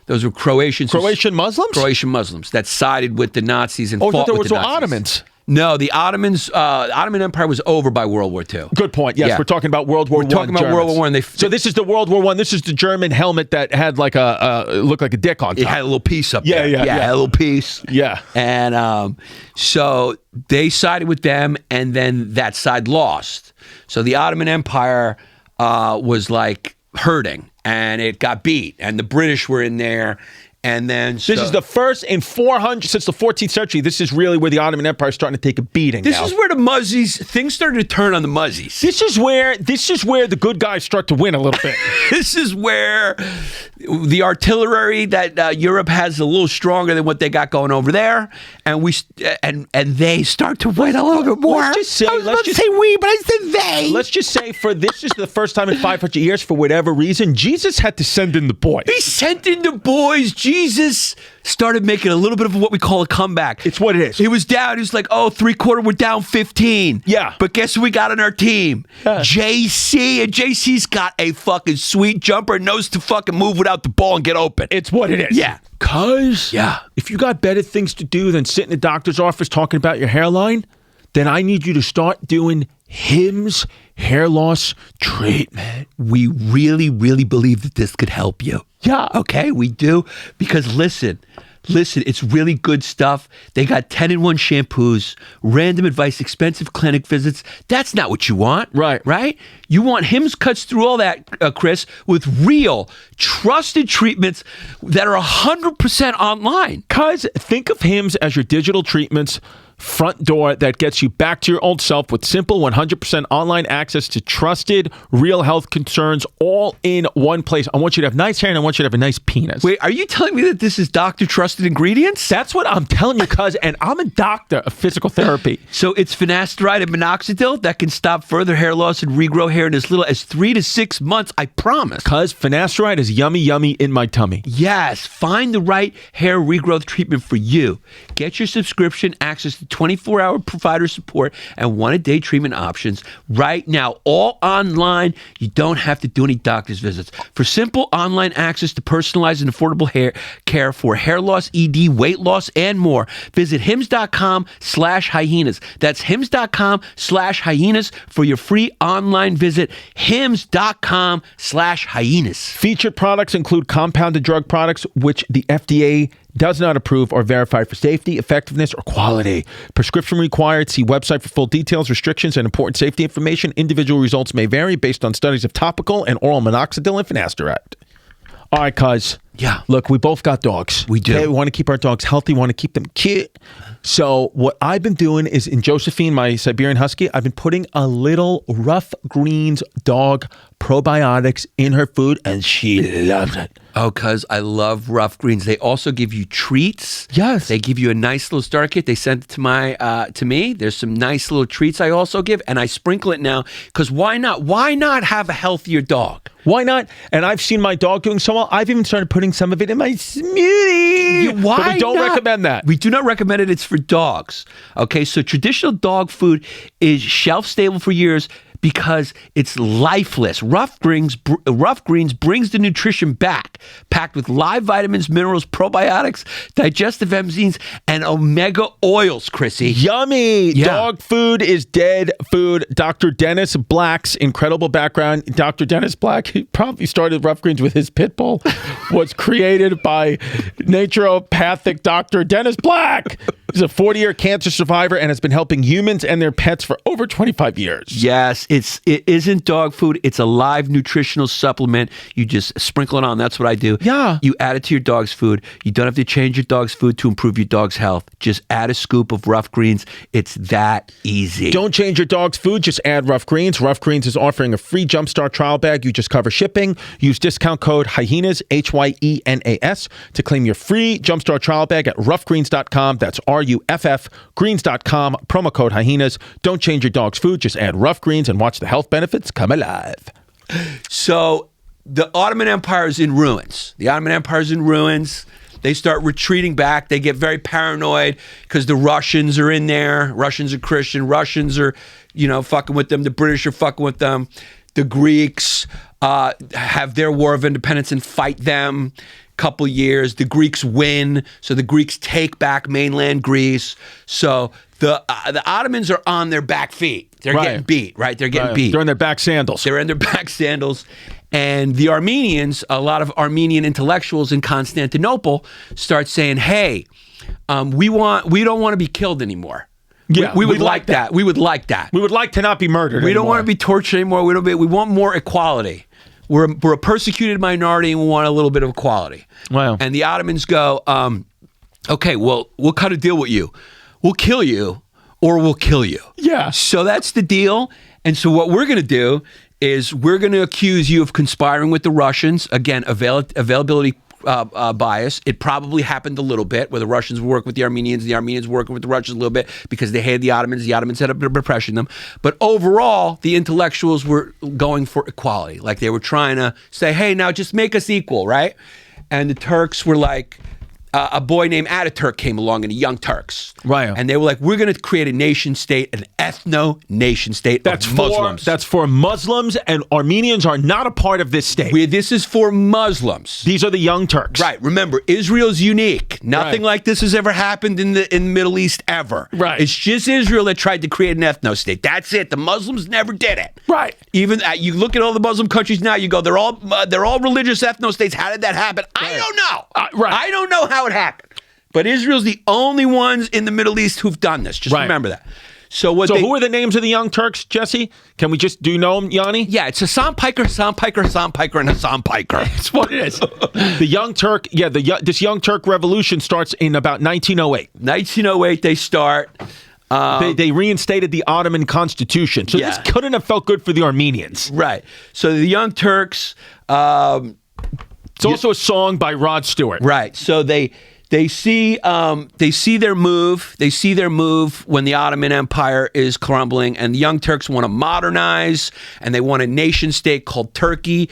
[SPEAKER 2] Those were Croatians.
[SPEAKER 1] Croatian Muslims?
[SPEAKER 2] Croatian Muslims that sided with the Nazis and fought
[SPEAKER 1] there
[SPEAKER 2] with
[SPEAKER 1] was
[SPEAKER 2] the Nazis.
[SPEAKER 1] Ottomans.
[SPEAKER 2] No, the Ottomans. Ottoman Empire was over by World War II.
[SPEAKER 1] Good point. Yes,
[SPEAKER 2] Yeah.
[SPEAKER 1] we're talking about World War I.
[SPEAKER 2] We're talking about World War I.
[SPEAKER 1] So this is the World War I. This is the German helmet that had like looked like a dick on top.
[SPEAKER 2] It had a little piece up
[SPEAKER 1] Yeah,
[SPEAKER 2] there.
[SPEAKER 1] yeah.
[SPEAKER 2] It had a little piece.
[SPEAKER 1] Yeah.
[SPEAKER 2] And so they sided with them, and then that side lost. So the Ottoman Empire was like hurting, and it got beat, and the British were in there. And then
[SPEAKER 1] This is the first in 400 since the 14th century. This is really where the Ottoman Empire is starting to take a beating.
[SPEAKER 2] This is where the Muzzies things started to turn on the Muzzies.
[SPEAKER 1] This is where the good guys start to win a little bit.
[SPEAKER 2] This is where the artillery that Europe has a little stronger than what they got going over there, and they start to win a little bit more.
[SPEAKER 1] Let's just say,
[SPEAKER 2] I was about to say we, but I said they.
[SPEAKER 1] Let's just say this is the first time in 500 years, for whatever reason, Jesus had to send in the boys.
[SPEAKER 2] He sent in the boys. Jesus started making a little bit of what we call a comeback.
[SPEAKER 1] It's what it is.
[SPEAKER 2] He was down. He was like, 3/4, we're down 15.
[SPEAKER 1] Yeah.
[SPEAKER 2] But guess who we got on our team?
[SPEAKER 1] Yeah.
[SPEAKER 2] JC. And JC's got a fucking sweet jumper, knows to fucking move without the ball and get open.
[SPEAKER 1] It's what it is.
[SPEAKER 2] Yeah.
[SPEAKER 1] Cuz
[SPEAKER 2] Yeah.
[SPEAKER 1] if you got better things to do than sit in the doctor's office talking about your hairline, then I need you to start doing Hims hair loss treatment.
[SPEAKER 2] We really, really believe that this could help you.
[SPEAKER 1] Yeah.
[SPEAKER 2] Okay, we do. Because listen, it's really good stuff. They got 10-in-1 shampoos, random advice, expensive clinic visits. That's not what you want. Right? You want Hims cuts through all that, Chris, with real, trusted treatments that are 100% online.
[SPEAKER 1] Cuz think of Hims as your digital treatments front door that gets you back to your old self with simple 100% online access to trusted, real health concerns all in one place. I want you to have nice hair and I want you to have a nice penis.
[SPEAKER 2] Wait, are you telling me that this is Dr. Trusted Ingredients?
[SPEAKER 1] That's what I'm telling you, cuz, and I'm a doctor of physical therapy.
[SPEAKER 2] So it's finasteride and minoxidil that can stop further hair loss and regrow hair in as little as 3 to 6 months, I promise.
[SPEAKER 1] Cuz finasteride is yummy, yummy in my tummy.
[SPEAKER 2] Yes, find the right hair regrowth treatment for you. Get your subscription, access to 24-hour provider support, and one-a-day treatment options right now, all online. You don't have to do any doctor's visits. For simple online access to personalized and affordable hair care for hair loss, ED, weight loss, and more, visit hims.com/hyenas. That's hims.com/hyenas for your free online visit. hims.com/hyenas.
[SPEAKER 1] Featured products include compounded drug products, which the FDA does not approve or verify for safety, effectiveness, or quality. Prescription required. See website for full details, restrictions, and important safety information. Individual results may vary based on studies of topical and oral minoxidil and finasteride. All right, cuz.
[SPEAKER 2] Yeah.
[SPEAKER 1] Look, we both got dogs.
[SPEAKER 2] We do.
[SPEAKER 1] Okay? We want to keep our dogs healthy. We want to keep them cute. So what I've been doing is in Josephine, my Siberian Husky, I've been putting a little Rough Greens dog probiotics in her food, and she loves it.
[SPEAKER 2] Oh, cuz I love Rough Greens. They also give you treats.
[SPEAKER 1] Yes.
[SPEAKER 2] They give you a nice little starter kit. They sent it to me. There's some nice little treats I also give, and I sprinkle it now because why not? Why not have a healthier dog?
[SPEAKER 1] Why not? And I've seen my dog doing so well. I've even started putting some of it in my smoothie.
[SPEAKER 2] Why
[SPEAKER 1] but we don't
[SPEAKER 2] not?
[SPEAKER 1] recommend that.
[SPEAKER 2] We do not recommend it. It's for dogs. Okay, so traditional dog food is shelf stable for years because it's lifeless. Rough Greens brings the nutrition back, packed with live vitamins, minerals, probiotics, digestive enzymes, and omega oils, Chrissy.
[SPEAKER 1] Yummy.
[SPEAKER 2] Yeah.
[SPEAKER 1] Dog food is dead food. Dr. Dennis Black's incredible background. Dr. Dennis Black, he probably started Rough Greens with his pit bull, was created by naturopathic Dr. Dennis Black. He's a 40-year cancer survivor and has been helping humans and their pets for over 25 years.
[SPEAKER 2] Yes, it isn't dog food. It's a live nutritional supplement. You just sprinkle it on. That's what I do.
[SPEAKER 1] Yeah.
[SPEAKER 2] You add it to your dog's food. You don't have to change your dog's food to improve your dog's health. Just add a scoop of Rough Greens. It's that easy.
[SPEAKER 1] Don't change your dog's food. Just add Rough Greens. Rough Greens is offering a free Jumpstart trial bag. You just cover shipping. Use discount code HYENAS, HYENAS, to claim your free Jumpstart trial bag at roughgreens.com. That's RUFF greens.com. Promo code HYENAS. Don't change your dog's food. Just add Rough Greens and watch the health benefits come alive.
[SPEAKER 2] So the Ottoman Empire is in ruins. They start retreating back. They get very paranoid because the Russians are in there. Russians are Christian. Russians are, fucking with them. The British are fucking with them. The Greeks have their war of independence and fight them. Couple years, the Greeks win, so the Greeks take back mainland Greece. So the Ottomans are on their back feet. They're getting beat, right? They're getting beat.
[SPEAKER 1] They're in their back sandals.
[SPEAKER 2] They're in their back sandals. And the Armenians, a lot of Armenian intellectuals in Constantinople, start saying, "Hey, we don't want to be killed anymore.
[SPEAKER 1] Yeah,
[SPEAKER 2] we would like that. We would like that.
[SPEAKER 1] We would like to not be murdered.
[SPEAKER 2] We don't want to be tortured anymore. We want more equality. We're a persecuted minority and we want a little bit of equality."
[SPEAKER 1] Wow.
[SPEAKER 2] And the Ottomans go, okay, well, we'll cut a deal with you. We'll kill you or we'll kill you.
[SPEAKER 1] Yeah.
[SPEAKER 2] So that's the deal. And so what we're going to do is we're going to accuse you of conspiring with the Russians. Again, availability bias. It probably happened a little bit where the Russians work with the Armenians working with the Russians a little bit because they hated the Ottomans. The Ottomans had a bit of repression them. But overall, the intellectuals were going for equality. Like they were trying to say, hey, now just make us equal, right? And the Turks were like, a boy named Ataturk came along and the Young Turks.
[SPEAKER 1] Right.
[SPEAKER 2] And they were like, we're going to create a nation state, an ethno-nation state of Muslims.
[SPEAKER 1] That's for Muslims, and Armenians are not a part of this state.
[SPEAKER 2] This is for Muslims.
[SPEAKER 1] These are the Young Turks.
[SPEAKER 2] Right. Remember, Israel's unique. Nothing like this has ever happened in the Middle East ever.
[SPEAKER 1] Right.
[SPEAKER 2] It's just Israel that tried to create an ethno-state. That's it. The Muslims never did it.
[SPEAKER 1] Right.
[SPEAKER 2] Even you look at all the Muslim countries now, you go, they're all religious ethno-states. How did that happen? Right. I don't know.
[SPEAKER 1] Right.
[SPEAKER 2] I don't know how it happened. But Israel's the only ones in the Middle East who've done this. Just remember that. So who are
[SPEAKER 1] the names of the Young Turks, Jesse? Can we do you know them, Yanni?
[SPEAKER 2] Yeah, it's Hassan Piker, and Hassan Piker.
[SPEAKER 1] That's what it is. The Young Turk, this Young Turk revolution starts in about 1908.
[SPEAKER 2] 1908 they start.
[SPEAKER 1] They reinstated the Ottoman constitution. So this couldn't have felt good for the Armenians.
[SPEAKER 2] Right. So the Young Turks...
[SPEAKER 1] it's also a song by Rod Stewart.
[SPEAKER 2] Right. So they see their move. They see their move when the Ottoman Empire is crumbling, and the Young Turks want to modernize, and they want a nation state called Turkey,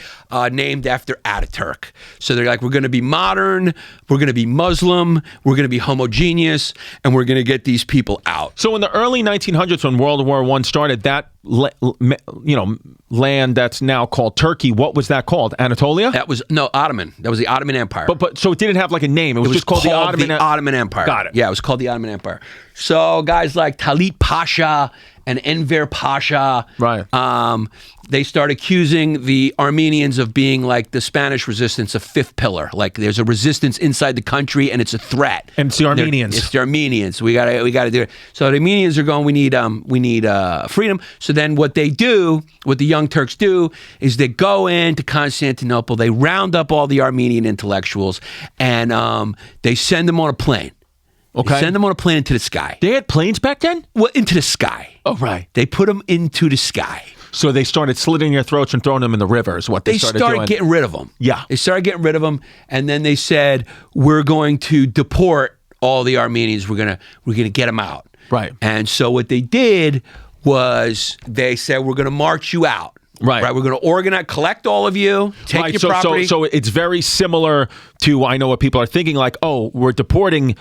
[SPEAKER 2] named after Ataturk. So they're like, we're going to be modern, we're going to be Muslim, we're going to be homogeneous, and we're going to get these people out.
[SPEAKER 1] So in the early 1900s, when World War I started, that land that's now called Turkey, what was that called? Anatolia?
[SPEAKER 2] That was Ottoman. That was the Ottoman Empire.
[SPEAKER 1] But so it didn't have like a name. It was just called the
[SPEAKER 2] Ottoman Empire.
[SPEAKER 1] Got it.
[SPEAKER 2] Yeah, it was called the Ottoman Empire. So guys like Talit Pasha and Enver Pasha,
[SPEAKER 1] right?
[SPEAKER 2] They start accusing the Armenians of being like the Spanish resistance, a fifth pillar. Like there's a resistance inside the country, and it's a threat.
[SPEAKER 1] And it's the Armenians.
[SPEAKER 2] It's the Armenians. We gotta do it. So the Armenians are going, we need freedom. So then what the Young Turks do, is they go into Constantinople, they round up all the Armenian intellectuals, and they send them on a plane.
[SPEAKER 1] Okay.
[SPEAKER 2] They send them on a plane into the sky.
[SPEAKER 1] They had planes back then?
[SPEAKER 2] Well, into the sky.
[SPEAKER 1] Oh, right.
[SPEAKER 2] They put them into the sky.
[SPEAKER 1] So they started slitting their throats and throwing them in the river is what they started doing. They started
[SPEAKER 2] getting rid of them.
[SPEAKER 1] Yeah.
[SPEAKER 2] They started getting rid of them, and then they said, we're going to deport all the Armenians. We're gonna get them out.
[SPEAKER 1] Right.
[SPEAKER 2] And so what they did was they said, we're going to march you out.
[SPEAKER 1] Right.
[SPEAKER 2] We're going to organize, collect all of you, take your property.
[SPEAKER 1] So it's very similar to, I know what people are thinking, like, oh, we're deporting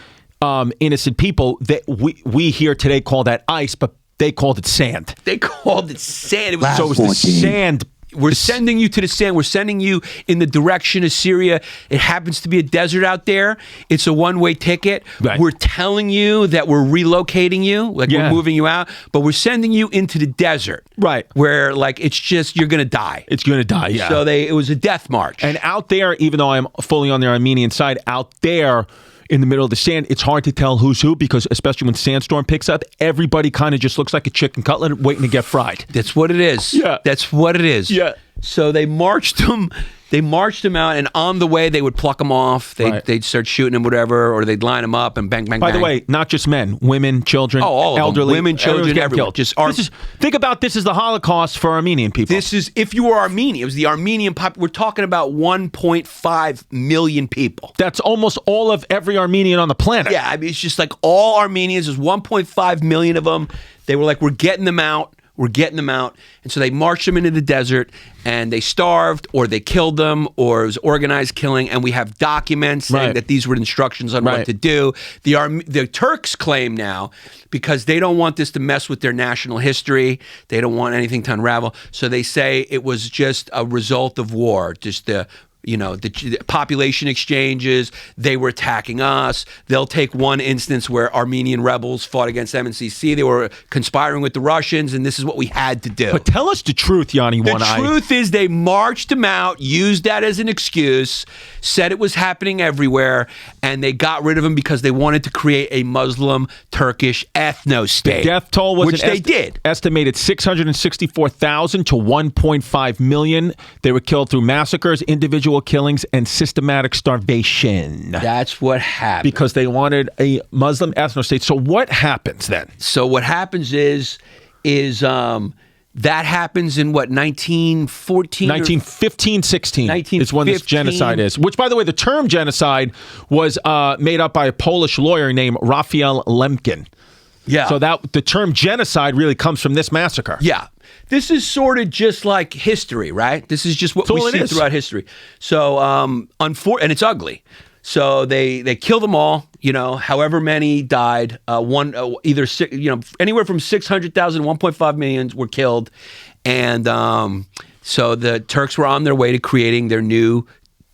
[SPEAKER 1] innocent people. That we here today call that ice, but they called it sand.
[SPEAKER 2] They called it sand.
[SPEAKER 1] So it was the sand.
[SPEAKER 2] We're sending you to the sand. We're sending you in the direction of Syria. It happens to be a desert out there. It's a one-way ticket.
[SPEAKER 1] Right.
[SPEAKER 2] We're telling you that we're relocating you, like we're moving you out, but we're sending you into the desert.
[SPEAKER 1] Right.
[SPEAKER 2] Where like it's just, you're going to die.
[SPEAKER 1] It's going to die, yeah.
[SPEAKER 2] So it was a death march.
[SPEAKER 1] And out there, even though I'm fully on the Armenian side, out there in the middle of the sand, it's hard to tell who's who, because especially when sandstorm picks up, everybody kind of just looks like a chicken cutlet waiting to get fried.
[SPEAKER 2] That's what it is.
[SPEAKER 1] Yeah.
[SPEAKER 2] That's what it is.
[SPEAKER 1] Yeah.
[SPEAKER 2] So they marched them out, and on the way they would pluck them off. They'd start shooting them, whatever, or they'd line them up and bang, bang,
[SPEAKER 1] By
[SPEAKER 2] bang.
[SPEAKER 1] the way, not just men, women, children,
[SPEAKER 2] all of
[SPEAKER 1] elderly,
[SPEAKER 2] them. Women, children, everyone.
[SPEAKER 1] Think about this as the Holocaust for Armenian people.
[SPEAKER 2] This is, if you were Armenian, it was the Armenian we're talking about 1.5 million people.
[SPEAKER 1] That's almost all of every Armenian on the planet.
[SPEAKER 2] Yeah, I mean, it's just like all Armenians. There's 1.5 million of them. They were like, we're getting them out. We're getting them out. And so they marched them into the desert, and they starved, or they killed them, or it was organized killing. And we have documents saying that these were instructions on what to do. The Turks claim now, because they don't want this to mess with their national history, they don't want anything to unravel. So they say it was just a result of war, just the population exchanges. They were attacking us. They'll take one instance where Armenian rebels fought against MNCC. They were conspiring with the Russians, and this is what we had to do.
[SPEAKER 1] But tell us the truth, Yanni.
[SPEAKER 2] The truth is they marched them out, used that as an excuse, said it was happening everywhere, and they got rid of them because they wanted to create a Muslim Turkish ethno-state.
[SPEAKER 1] The death toll was,
[SPEAKER 2] which they did.
[SPEAKER 1] Estimated 664,000 to 1.5 million. They were killed through massacres, individual killings, and systematic starvation.
[SPEAKER 2] That's what happened.
[SPEAKER 1] Because they wanted a Muslim ethno-state. So what happens then?
[SPEAKER 2] So what happens is that happens in what, 1914?
[SPEAKER 1] 1915, 16 is when this genocide is. Which, by the way, the term genocide was made up by a Polish lawyer named Raphael Lemkin.
[SPEAKER 2] Yeah.
[SPEAKER 1] So the term genocide really comes from this massacre.
[SPEAKER 2] Yeah. This is sort of just like history, right? This is just what we see throughout history. So, and it's ugly. So they kill them all, however many died. Anywhere from 600,000 to 1.5 million were killed. And so the Turks were on their way to creating their new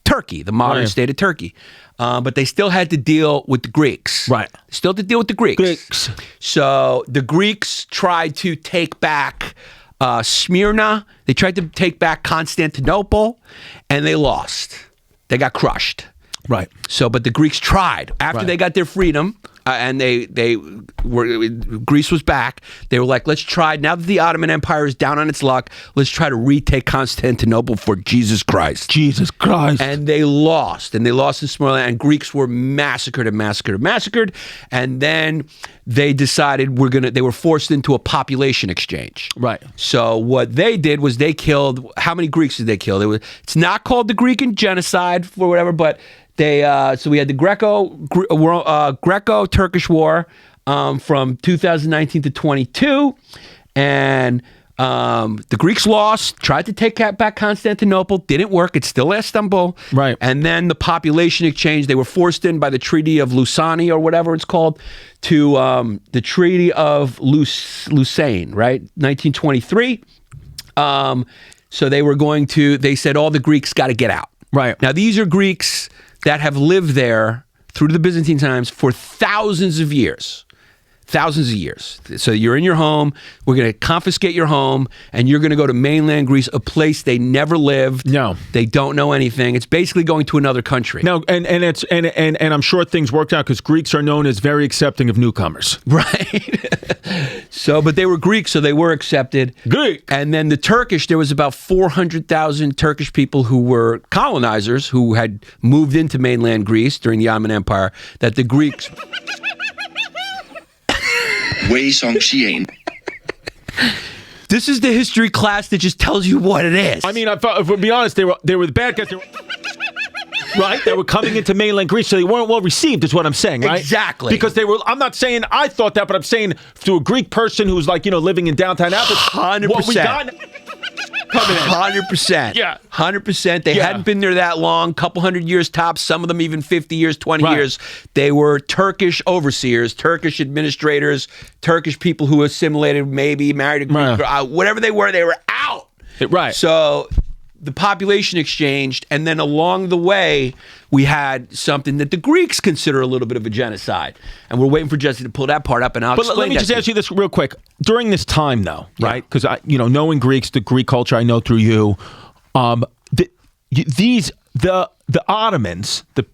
[SPEAKER 2] Turkey, the modern state of Turkey. But they still had to deal with the Greeks.
[SPEAKER 1] Right.
[SPEAKER 2] Still had to deal with the Greeks. So the Greeks tried to take back Smyrna. They tried to take back Constantinople, and they lost. They got crushed.
[SPEAKER 1] Right.
[SPEAKER 2] So, but the Greeks tried. After they got their freedom, and they were, Greece was back. They were like, let's try, now that the Ottoman Empire is down on its luck, let's try to retake Constantinople for Jesus Christ.
[SPEAKER 1] Jesus Christ.
[SPEAKER 2] And they lost in Smyrna, and Greeks were massacred. And then they decided they were forced into a population exchange.
[SPEAKER 1] Right.
[SPEAKER 2] So what they did was they killed, how many Greeks did they kill? It's not called the Greek Genocide for whatever, but they, so we had the Greco-Turkish War from 2019 to 22, and the Greeks lost, tried to take back Constantinople, didn't work. It's still Istanbul.
[SPEAKER 1] Right.
[SPEAKER 2] And then the population exchange, they were forced in by the Treaty of Lausanne, or whatever it's called, to the Treaty of Lausanne, right? 1923. So they said all the Greeks got to get out.
[SPEAKER 1] Right.
[SPEAKER 2] Now, these are Greeks that have lived there through the Byzantine times for thousands of years. Thousands of years. So you're in your home, we're going to confiscate your home, and you're going to go to mainland Greece, a place they never lived.
[SPEAKER 1] No.
[SPEAKER 2] They don't know anything. It's basically going to another country.
[SPEAKER 1] No, and I'm sure things worked out because Greeks are known as very accepting of newcomers.
[SPEAKER 2] Right. So, but they were Greek, so they were accepted.
[SPEAKER 1] Greek.
[SPEAKER 2] And then the Turkish, there was about 400,000 Turkish people who were colonizers who had moved into mainland Greece during the Ottoman Empire that the Greeks... This is the history class that just tells you what it is.
[SPEAKER 1] I mean, if we'll be honest, they were the bad guys. Right? They were coming into mainland Greece, so they weren't well received, is what I'm saying, right?
[SPEAKER 2] Exactly.
[SPEAKER 1] Because they were, I'm not saying I thought that, but I'm saying to a Greek person who was like, living in downtown Athens.
[SPEAKER 2] 100%.
[SPEAKER 1] What we got coming in.
[SPEAKER 2] 100%.
[SPEAKER 1] Yeah.
[SPEAKER 2] 100%. They hadn't been there that long, couple hundred years tops, some of them even 50 years, 20 years. They were Turkish overseers, Turkish administrators, Turkish people who assimilated, maybe married a Greek, whatever they were out.
[SPEAKER 1] Right.
[SPEAKER 2] So the population exchanged, and then along the way, we had something that the Greeks consider a little bit of a genocide. And we're waiting for Jesse to pull that part up, and I'll explain.
[SPEAKER 1] But let me just ask you this real quick. During this time, though, right? Because knowing Greeks, the Greek culture I know through you, the Ottomans, the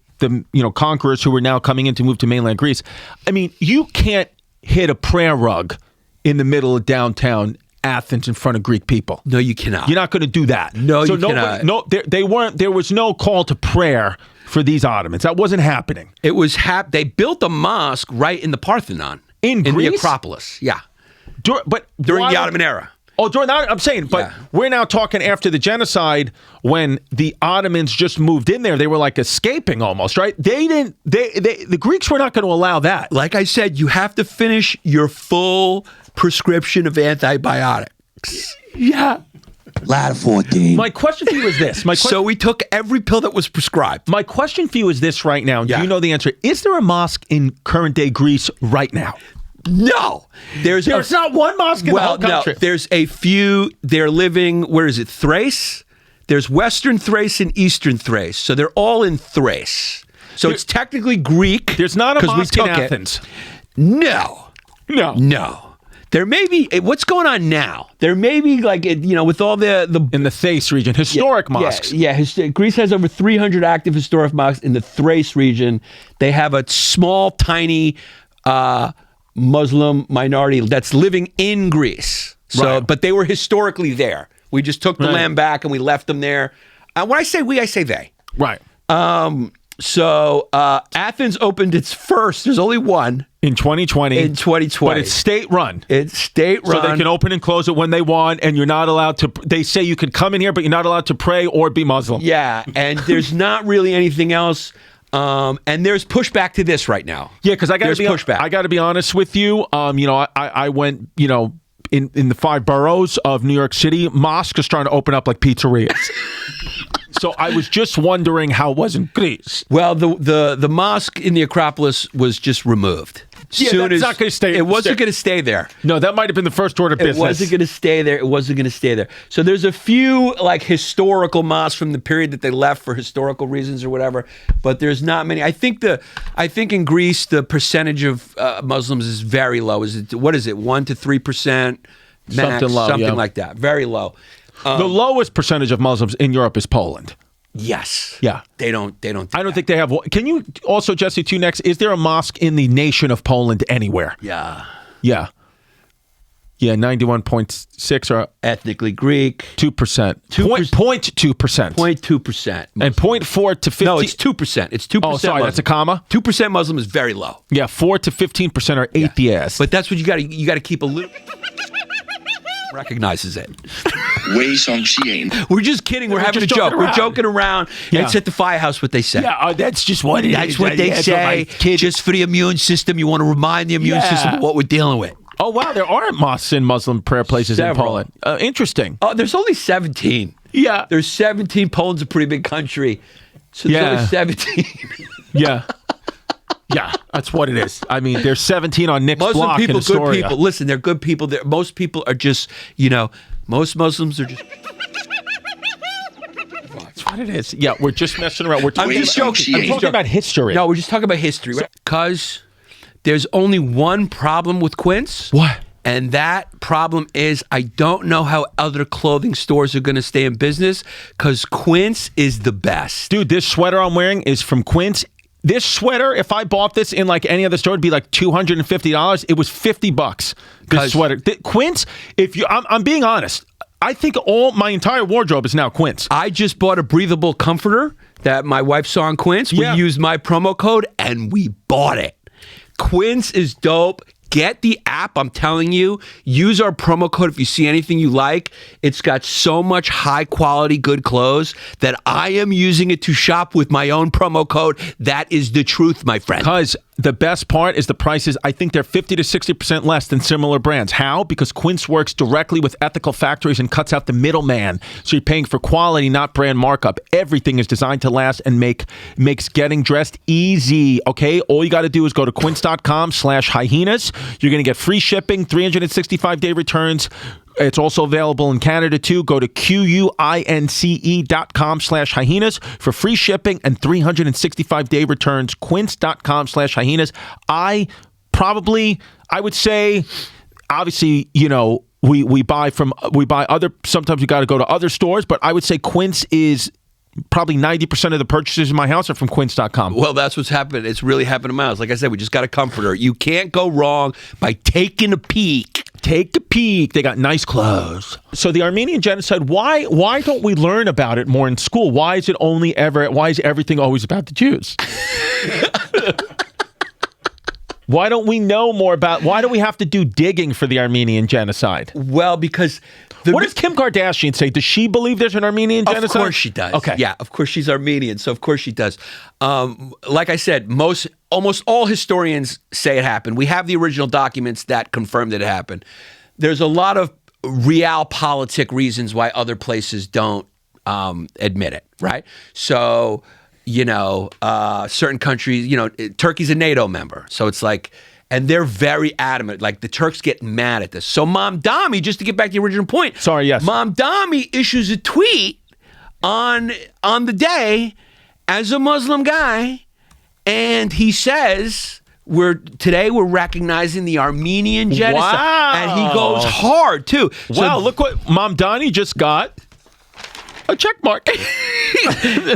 [SPEAKER 1] conquerors who were now coming in to move to mainland Greece. I mean, you can't hit a prayer rug in the middle of downtown Athens in front of Greek people.
[SPEAKER 2] No, you cannot.
[SPEAKER 1] You're not going to do that.
[SPEAKER 2] No, you cannot.
[SPEAKER 1] No, they weren't. There was no call to prayer for these Ottomans. That wasn't happening.
[SPEAKER 2] It was they built a mosque right in the Parthenon
[SPEAKER 1] in Greece?
[SPEAKER 2] The Acropolis. Yeah,
[SPEAKER 1] but
[SPEAKER 2] during the Ottoman era.
[SPEAKER 1] Oh, during that, I'm saying, but we're now talking after the genocide when the Ottomans just moved in there. They were like escaping almost, right? The Greeks were not going to allow that.
[SPEAKER 2] Like I said, you have to finish your full prescription of antibiotics.
[SPEAKER 1] Yeah.
[SPEAKER 3] Ladder 14.
[SPEAKER 1] My question for you is this.
[SPEAKER 2] So we took every pill that was prescribed.
[SPEAKER 1] My question for you is this right now. Do you know the answer? Is there a mosque in current day Greece right now?
[SPEAKER 2] No. There's
[SPEAKER 1] not one mosque in the whole country.
[SPEAKER 2] No, there's a few. They're living, where is it? Thrace? There's Western Thrace and Eastern Thrace. So they're all in Thrace. So it's technically Greek.
[SPEAKER 1] There's not a mosque in Athens.
[SPEAKER 2] No. There may be, what's going on now? There may be, like, with all the
[SPEAKER 1] in the Thrace region, historic mosques.
[SPEAKER 2] Yeah. Greece has over 300 active historic mosques in the Thrace region. They have a small, tiny Muslim minority that's living in Greece. So, but they were historically there. We just took the land back and we left them there. When I say we, I say they.
[SPEAKER 1] Right.
[SPEAKER 2] So Athens opened its first. There's only one.
[SPEAKER 1] In 2020.
[SPEAKER 2] In 2020.
[SPEAKER 1] But it's state-run.
[SPEAKER 2] It's state-run.
[SPEAKER 1] So they can open and close it when they want, and you're not allowed to... They say you can come in here, but you're not allowed to pray or be Muslim.
[SPEAKER 2] Yeah, and there's not really anything else. And there's pushback to this right now.
[SPEAKER 1] Yeah, because I got to be honest with you. I went, in the 5 boroughs of New York City, mosques are trying to open up like pizzerias. So I was just wondering how it was in Greece.
[SPEAKER 2] Well, the mosque in the Acropolis was just removed.
[SPEAKER 1] Yeah, that's not going to stay.
[SPEAKER 2] It wasn't going to stay there.
[SPEAKER 1] No, that might have been the first order of business.
[SPEAKER 2] It wasn't going to stay there. It wasn't going to stay there. So there's a few like historical mosques from the period that they left for historical reasons or whatever, but there's not many. I think in Greece the percentage of Muslims is very low. Is it 1 to 3%? Max,
[SPEAKER 1] something low,
[SPEAKER 2] something like that. Very low.
[SPEAKER 1] The lowest percentage of Muslims in Europe is Poland.
[SPEAKER 2] Yes.
[SPEAKER 1] Yeah.
[SPEAKER 2] They don't.
[SPEAKER 1] I don't think they have. Can you also, Jesse, too, next, is there a mosque in the nation of Poland anywhere?
[SPEAKER 2] Yeah.
[SPEAKER 1] Yeah. Yeah, 91.6 or
[SPEAKER 2] Ethnically Greek.
[SPEAKER 1] 2%. 0.2%.
[SPEAKER 2] 0.2%.
[SPEAKER 1] And 0.4 to 15.
[SPEAKER 2] No, it's 2%. It's 2%.
[SPEAKER 1] Oh, sorry,
[SPEAKER 2] Muslim.
[SPEAKER 1] that's a comma?
[SPEAKER 2] 2% Muslim is very low.
[SPEAKER 1] Yeah, 4 to 15% are atheists.
[SPEAKER 2] But that's what you got to keep a little. Recognizes it. We're just kidding. We're having a joke. We're joking around.
[SPEAKER 1] Yeah.
[SPEAKER 2] It's at the firehouse what they say.
[SPEAKER 1] Yeah, that's just what it is.
[SPEAKER 2] That's what they say. Just for the immune system. You want to remind the immune system of what we're dealing with.
[SPEAKER 1] Oh, wow, there are mosques in Muslim prayer places in
[SPEAKER 2] Several.
[SPEAKER 1] Poland. Interesting.
[SPEAKER 2] Oh, there's only 17.
[SPEAKER 1] Yeah.
[SPEAKER 2] There's 17. Poland's a pretty big country. So there's only 17.
[SPEAKER 1] Yeah. Yeah, that's what it is. I mean, there's 17 on Nick's
[SPEAKER 2] Muslim
[SPEAKER 1] block
[SPEAKER 2] people,
[SPEAKER 1] in Astoria.
[SPEAKER 2] good people. Listen, they're good people. Most people are just, most Muslims are just.
[SPEAKER 1] That's what it is. Yeah, we're just messing around.
[SPEAKER 2] I'm just joking.
[SPEAKER 1] I'm talking about history.
[SPEAKER 2] No, we're just talking about history. Because there's only one problem with Quince.
[SPEAKER 1] What?
[SPEAKER 2] And that problem is I don't know how other clothing stores are going to stay in business because Quince is the best.
[SPEAKER 1] Dude, this sweater I'm wearing is from Quince. This sweater, if I bought this in like any other store, it'd be like $250. It was $50. This sweater, Quince. I'm being honest. I think my entire wardrobe is now Quince.
[SPEAKER 2] I just bought a breathable comforter that my wife saw on Quince. We used my promo code and we bought it. Quince is dope. Get the app, I'm telling you. Use our promo code if you see anything you like. It's got so much high quality, good clothes that I am using it to shop with my own promo code. That is the truth, my friend.
[SPEAKER 1] Because the best part is the prices. I think they're 50 to 60% less than similar brands. How? Because Quince works directly with ethical factories and cuts out the middleman. So you're paying for quality, not brand markup. Everything is designed to last and makes getting dressed easy. Okay? All you got to do is go to quince.com/hyenas. You're going to get free shipping, 365-day returns. It's also available in Canada, too. Go to quince.com/hyenas for free shipping and 365-day returns. Quince.com/hyenas. I would say, obviously, we buy other, sometimes we got to go to other stores, but I would say Quince is probably 90% of the purchases in my house are from quince.com.
[SPEAKER 2] Well, that's what's happened. It's really happened to my house. Like I said, we just got a comforter. You can't go wrong by taking a peek.
[SPEAKER 1] Take a peek. They got nice clothes. So the Armenian Genocide, why don't we learn about it more in school? Why is everything always about the Jews? Why don't we know more why do we have to do digging for the Armenian Genocide?
[SPEAKER 2] Well, because...
[SPEAKER 1] What does Kim Kardashian say? Does she believe there's an Armenian genocide?
[SPEAKER 2] Of course she does.
[SPEAKER 1] Okay.
[SPEAKER 2] Yeah, of course she's Armenian, so of course she does. Like I said, almost all historians say it happened. We have the original documents that confirm that it happened. There's a lot of realpolitik reasons why other places don't admit it, right? So, certain countries, Turkey's a NATO member, so it's like... And they're very adamant. Like, the Turks get mad at this. So Mamdani, just to get back to the original point.
[SPEAKER 1] Sorry, yes.
[SPEAKER 2] Mamdani issues a tweet on the day as a Muslim guy, and he says, today we're recognizing the Armenian Genocide.
[SPEAKER 1] Wow.
[SPEAKER 2] And he goes hard, too.
[SPEAKER 1] Wow, look what Mamdani just got. A check mark.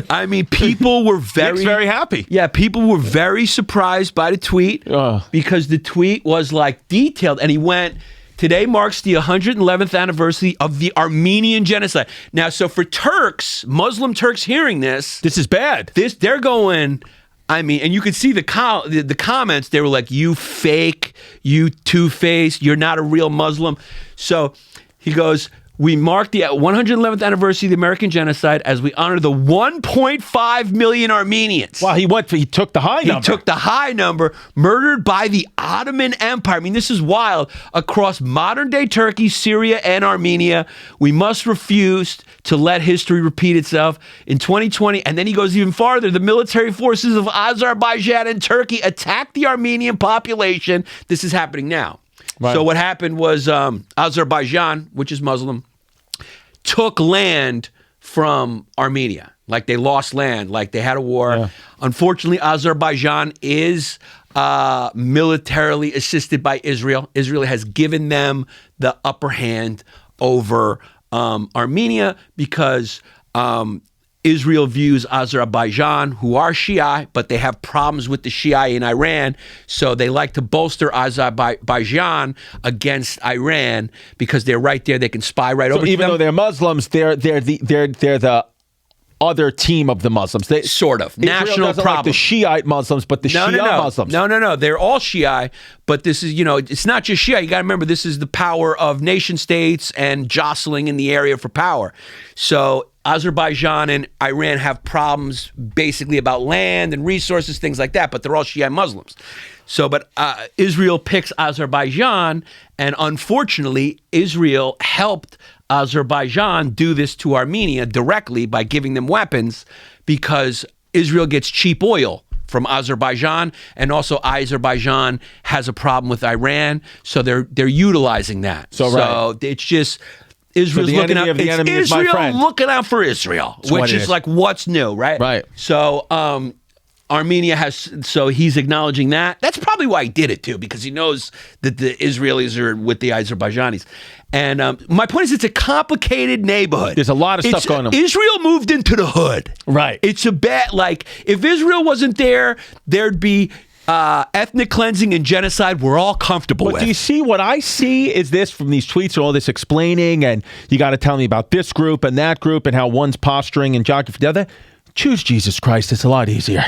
[SPEAKER 2] I mean, people were
[SPEAKER 1] very happy.
[SPEAKER 2] Yeah, people were very surprised by the tweet because the tweet was like detailed. And he went, today marks the 111th anniversary of the Armenian Genocide. Now, so for Turks, Muslim Turks hearing this
[SPEAKER 1] is bad.
[SPEAKER 2] They're going... I mean, and you could see the comments. They were like, you fake, you two-faced, you're not a real Muslim. So he goes... We mark the 111th anniversary of the American Genocide as we honor the 1.5 million Armenians.
[SPEAKER 1] Wow, he took the high number.
[SPEAKER 2] He took the high number, murdered by the Ottoman Empire. I mean, this is wild. Across modern-day Turkey, Syria, and Armenia, we must refuse to let history repeat itself. In 2020, and then he goes even farther, the military forces of Azerbaijan and Turkey attacked the Armenian population. This is happening now. Right. So what happened was Azerbaijan, which is Muslim, took land from Armenia. Like, they lost land, like they had a war. Yeah. Unfortunately, Azerbaijan is militarily assisted by Israel. Israel has given them the upper hand over Armenia because Israel views Azerbaijan, who are Shia, but they have problems with the Shia in Iran, so they like to bolster Azerbaijan against Iran because they're right there. They can spy right over to them.
[SPEAKER 1] Even though they're Muslims, they're the other team of the Muslims. They
[SPEAKER 2] sort of
[SPEAKER 1] Israel
[SPEAKER 2] national
[SPEAKER 1] doesn't
[SPEAKER 2] problem.
[SPEAKER 1] like the Shiite Muslims, but the Shia Muslims.
[SPEAKER 2] No. They're all Shia, but this is, it's not just Shia. You got to remember, this is the power of nation states and jostling in the area for power. So Azerbaijan and Iran have problems basically about land and resources, things like that, but they're all Shia Muslims. So, but Israel picks Azerbaijan, and unfortunately, Israel helped Azerbaijan do this to Armenia directly by giving them weapons, because Israel gets cheap oil from Azerbaijan, and also Azerbaijan has a problem with Iran, so they're utilizing that. So it's just Israel's looking out. It's Israel looking out for Israel, which is like what's new, right?
[SPEAKER 1] Right.
[SPEAKER 2] So Armenia has, so he's acknowledging that. That's probably why he did it too, because he knows that the Israelis are with the Azerbaijanis. And my point is, it's a complicated neighborhood.
[SPEAKER 1] There's a lot of stuff going on.
[SPEAKER 2] Israel moved into the hood.
[SPEAKER 1] Right.
[SPEAKER 2] It's a bad, like, if Israel wasn't there, there'd be ethnic cleansing and genocide we're all comfortable with.
[SPEAKER 1] Do you see what I see is this from these tweets and all this explaining, and you got to tell me about this group and that group and how one's posturing and jockeying for the other? Choose Jesus Christ. It's a lot easier.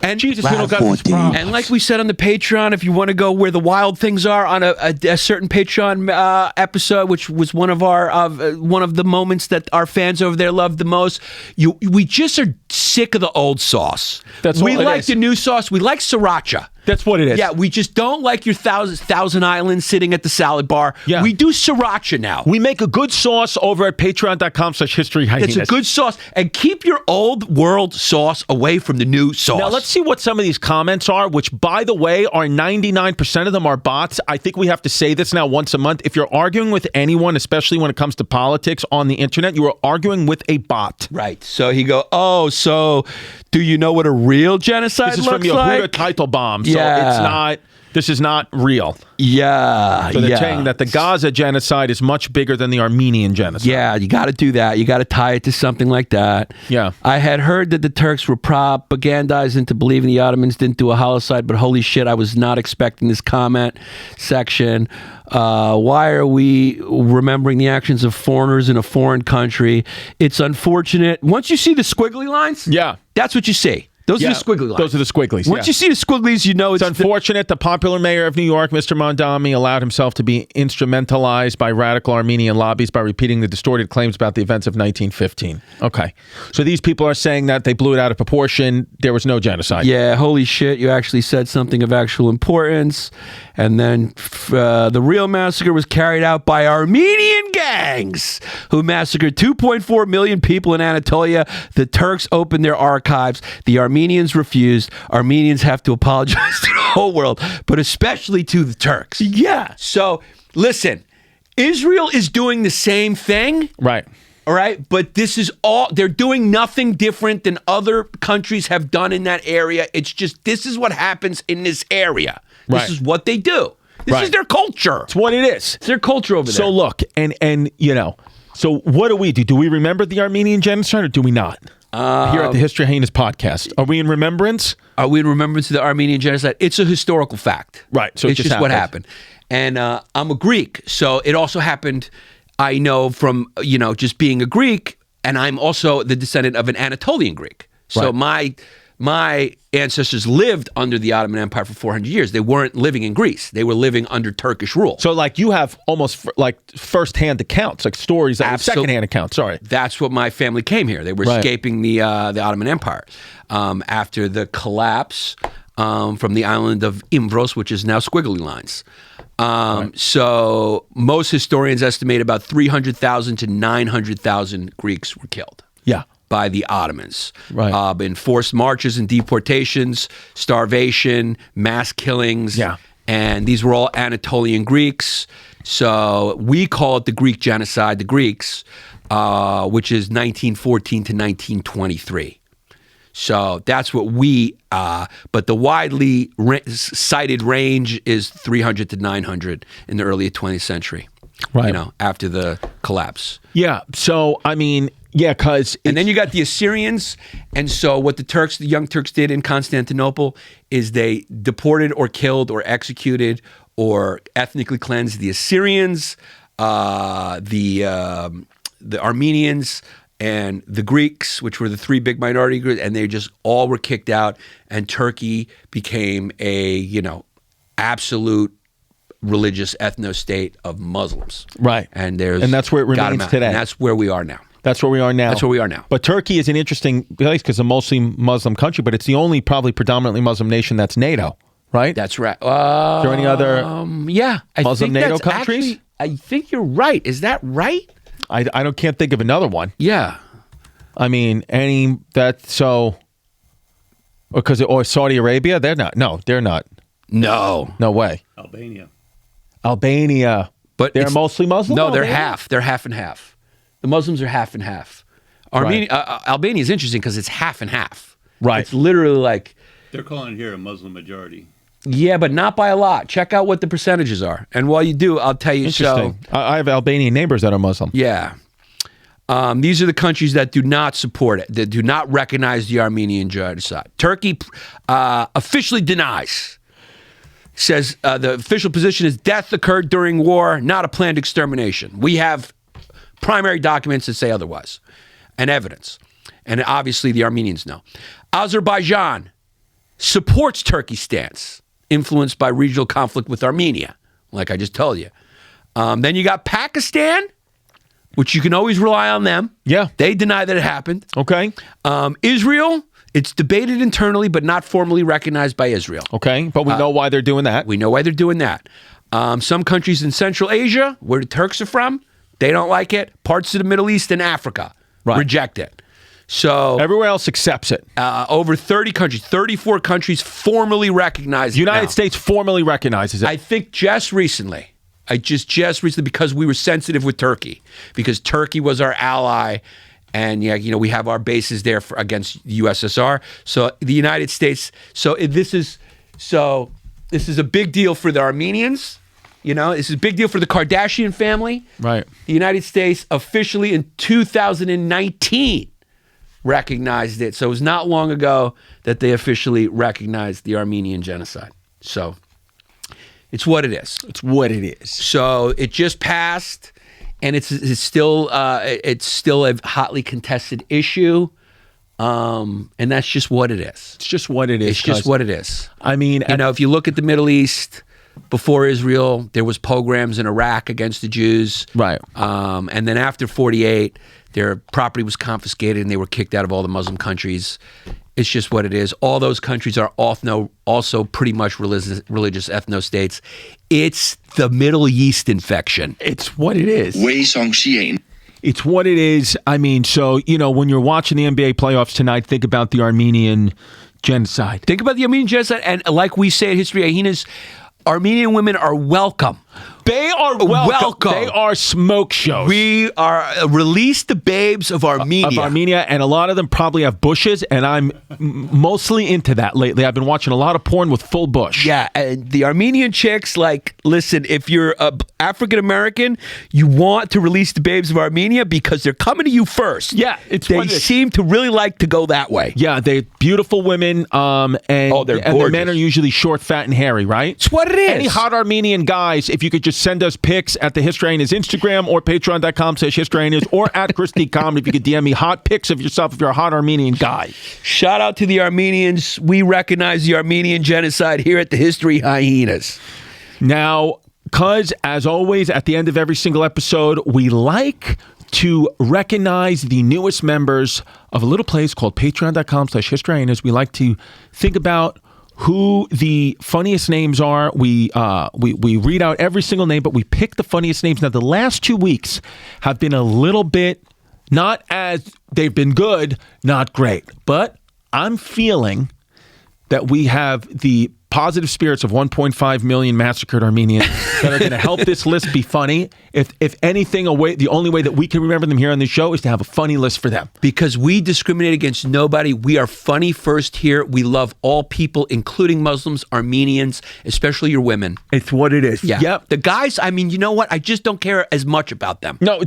[SPEAKER 2] And
[SPEAKER 1] Jesus, you don't got this problem.
[SPEAKER 2] And like we said on the Patreon, if you want to go where the wild things are on a certain Patreon episode, which was one of the moments that our fans over there loved the most, we just are sick of the old sauce. We like the new sauce. We like sriracha.
[SPEAKER 1] That's what it is.
[SPEAKER 2] Yeah, we just don't like your Thousand Island sitting at the salad bar. Yeah. We do sriracha now.
[SPEAKER 1] We make a good sauce over at patreon.com/History Hyenas.
[SPEAKER 2] It's a good sauce. And keep your old world sauce away from the new sauce.
[SPEAKER 1] Now, let's see what some of these comments are, which, by the way, are 99% of them are bots. I think we have to say this now once a month. If you're arguing with anyone, especially when it comes to politics on the internet, you are arguing with a bot.
[SPEAKER 2] Right. So he go, so do you know what a real genocide looks like?
[SPEAKER 1] This is from Yehuda Teitelbaum. So it's not, this is not real.
[SPEAKER 2] Yeah.
[SPEAKER 1] So they're saying that the Gaza genocide is much bigger than the Armenian genocide.
[SPEAKER 2] Yeah, you got to do that. You got to tie it to something like that.
[SPEAKER 1] Yeah.
[SPEAKER 2] I had heard that the Turks were propagandized into believing the Ottomans didn't do a holocide, but holy shit, I was not expecting this comment section. Why are we remembering the actions of foreigners in a foreign country? It's unfortunate. Once you see the squiggly lines, that's what you see. Those are the squiggly lines.
[SPEAKER 1] Those are the squigglies.
[SPEAKER 2] Once you see the squigglies, you know it's
[SPEAKER 1] unfortunate. The popular mayor of New York, Mr. Mondami, allowed himself to be instrumentalized by radical Armenian lobbies by repeating the distorted claims about the events of 1915. Okay. So these people are saying that they blew it out of proportion. There was no genocide.
[SPEAKER 2] Yeah, holy shit. You actually said something of actual importance. And then the real massacre was carried out by Armenian gangs who massacred 2.4 million people in Anatolia. The Turks opened their archives. The Armenians refused. Armenians have to apologize to the whole world, but especially to the Turks.
[SPEAKER 1] Yeah.
[SPEAKER 2] So, listen, Israel is doing the same thing.
[SPEAKER 1] Right.
[SPEAKER 2] All right. But this is all, they're doing nothing different than other countries have done in that area. It's just, this is what happens in this area. This is what they do. This is their culture.
[SPEAKER 1] It's what it is.
[SPEAKER 2] It's their culture over there.
[SPEAKER 1] So look, and you know, so what do we do? Do we remember the Armenian genocide or do we not? Here at the History Hyenas podcast. Are we in remembrance?
[SPEAKER 2] Are we in remembrance of the Armenian genocide? It's a historical fact.
[SPEAKER 1] Right. So
[SPEAKER 2] it's just what happened. And I'm a Greek, so it also happened, I know from, just being a Greek, and I'm also the descendant of an Anatolian Greek. So my ancestors lived under the Ottoman Empire for 400 years. They weren't living in Greece. They were living under Turkish rule.
[SPEAKER 1] So like you have almost like first-hand accounts, like stories, second-hand accounts, sorry.
[SPEAKER 2] That's what my family came here. They were escaping the Ottoman Empire. After the collapse from the island of Imbros, which is now squiggly lines. So most historians estimate about 300,000 to 900,000 Greeks were killed.
[SPEAKER 1] Yeah.
[SPEAKER 2] By the Ottomans. In forced marches and deportations, starvation, mass killings. Yeah. And these were all Anatolian Greeks. So we call it the Greek genocide, the Greeks, which is 1914 to 1923. So that's what but the widely cited range is 300 to 900 in the early 20th century. Right. After the collapse.
[SPEAKER 1] Yeah. So, I mean, Yeah, because
[SPEAKER 2] and then you got the Assyrians, and so what the Young Turks did in Constantinople is they deported or killed or executed or ethnically cleansed the Assyrians, the Armenians, and the Greeks, which were the three big minority groups, and they just all were kicked out, and Turkey became a absolute religious ethno-state of Muslims.
[SPEAKER 1] Right.
[SPEAKER 2] And
[SPEAKER 1] that's where it remains today.
[SPEAKER 2] And that's where we are now.
[SPEAKER 1] That's where we are now.
[SPEAKER 2] That's where we are now.
[SPEAKER 1] But Turkey is an interesting place because it's a mostly Muslim country, but it's the only probably predominantly Muslim nation that's NATO, right?
[SPEAKER 2] That's right.
[SPEAKER 1] Is there any other Muslim
[SPEAKER 2] think
[SPEAKER 1] NATO
[SPEAKER 2] that's
[SPEAKER 1] countries?
[SPEAKER 2] actually, I think you're right. Is that right?
[SPEAKER 1] I can't think of another one.
[SPEAKER 2] Yeah.
[SPEAKER 1] I mean, or Saudi Arabia? They're not. No, they're not.
[SPEAKER 2] No.
[SPEAKER 1] No way. Albania.
[SPEAKER 2] But
[SPEAKER 1] they're mostly Muslim?
[SPEAKER 2] No, they're
[SPEAKER 1] Albania?
[SPEAKER 2] half. They're half and half. The Muslims are half and half. Albania is interesting because it's half and half.
[SPEAKER 1] Right.
[SPEAKER 2] It's literally like...
[SPEAKER 4] They're calling here a Muslim majority.
[SPEAKER 2] Yeah, but not by a lot. Check out what the percentages are. And while you do, I'll tell you.
[SPEAKER 1] Interesting. I have Albanian neighbors that are Muslim.
[SPEAKER 2] Yeah. These are the countries that do not support it, that do not recognize the Armenian Genocide. Turkey officially denies. Says the official position is death occurred during war, not a planned extermination. We have primary documents that say otherwise, and evidence. And obviously the Armenians know. Azerbaijan supports Turkey's stance, influenced by regional conflict with Armenia, like I just told you. Then you got Pakistan, which you can always rely on them.
[SPEAKER 1] Yeah.
[SPEAKER 2] They deny that it happened.
[SPEAKER 1] Okay.
[SPEAKER 2] Israel, it's debated internally, but not formally recognized by Israel.
[SPEAKER 1] Okay, but we know why they're doing that.
[SPEAKER 2] We know why they're doing that. Some countries in Central Asia, where the Turks are from, they don't like it. Parts of the Middle East and Africa reject it. So
[SPEAKER 1] everywhere else accepts it.
[SPEAKER 2] Over 30 countries, 34 countries formally recognize it.
[SPEAKER 1] United States formally recognizes it.
[SPEAKER 2] I think just recently, because we were sensitive with Turkey, because Turkey was our ally, and we have our bases there against the USSR. So the United States. This is a big deal for the Armenians. This is a big deal for the Kardashian family.
[SPEAKER 1] Right.
[SPEAKER 2] The United States officially in 2019 recognized it. So it was not long ago that they officially recognized the Armenian Genocide. So it's what it is.
[SPEAKER 1] It's what it is.
[SPEAKER 2] So it just passed, and it's still a hotly contested issue. And that's just what it is.
[SPEAKER 1] It's just what it is.
[SPEAKER 2] It's just what it is.
[SPEAKER 1] I mean,
[SPEAKER 2] if you look at the Middle East, before Israel, there was pogroms in Iraq against the Jews. Right. And then after 48, their property was confiscated and they were kicked out of all the Muslim countries. It's just what it is. All those countries are also pretty much religious ethno-states. It's the Middle East infection.
[SPEAKER 1] It's what it is.
[SPEAKER 3] It's
[SPEAKER 1] It's what it is. I mean, so, when you're watching the NBA playoffs tonight, think about the Armenian genocide.
[SPEAKER 2] Think about the Armenian genocide. And like we say at History Hyenas, Armenian women are welcome.
[SPEAKER 1] They are welcome. They are smoke shows.
[SPEAKER 2] We are release the babes of Armenia.
[SPEAKER 1] And a lot of them probably have bushes, and I'm mostly into that lately. I've been watching a lot of porn with full bush.
[SPEAKER 2] Yeah, and the Armenian chicks, listen, if you're African American, you want to release the babes of Armenia because they're coming to you first.
[SPEAKER 1] Yeah,
[SPEAKER 2] they seem to really like to go that way.
[SPEAKER 1] Yeah, they're beautiful women, and
[SPEAKER 2] they're gorgeous.
[SPEAKER 1] And their men are usually short, fat, and hairy, right?
[SPEAKER 2] It's what it is.
[SPEAKER 1] Any hot Armenian guys, if you could just send us pics at the History Hyenas Instagram or patreon.com/History Hyenas or at Christy Common if you could DM me hot pics of yourself if you're a hot Armenian guy.
[SPEAKER 2] Shout out to the Armenians. We recognize the Armenian genocide here at the History Hyenas.
[SPEAKER 1] Now, because as always, at the end of every single episode, we like to recognize the newest members of a little place called patreon.com/History Hyenas. We like to think about who the funniest names are. We read out every single name, but we pick the funniest names. Now, the last 2 weeks have been a little bit, not as they've been good, not great. But I'm feeling that we have the positive spirits of 1.5 million massacred Armenians that are going to help this list be funny. If anything, the only way that we can remember them here on the show is to have a funny list for them.
[SPEAKER 2] Because we discriminate against nobody. We are funny first here. We love all people, including Muslims, Armenians, especially your women.
[SPEAKER 1] It's what it is.
[SPEAKER 2] Yeah.
[SPEAKER 1] Yep.
[SPEAKER 2] The guys, I mean, you know what? I just don't care as much about them.
[SPEAKER 1] No, they're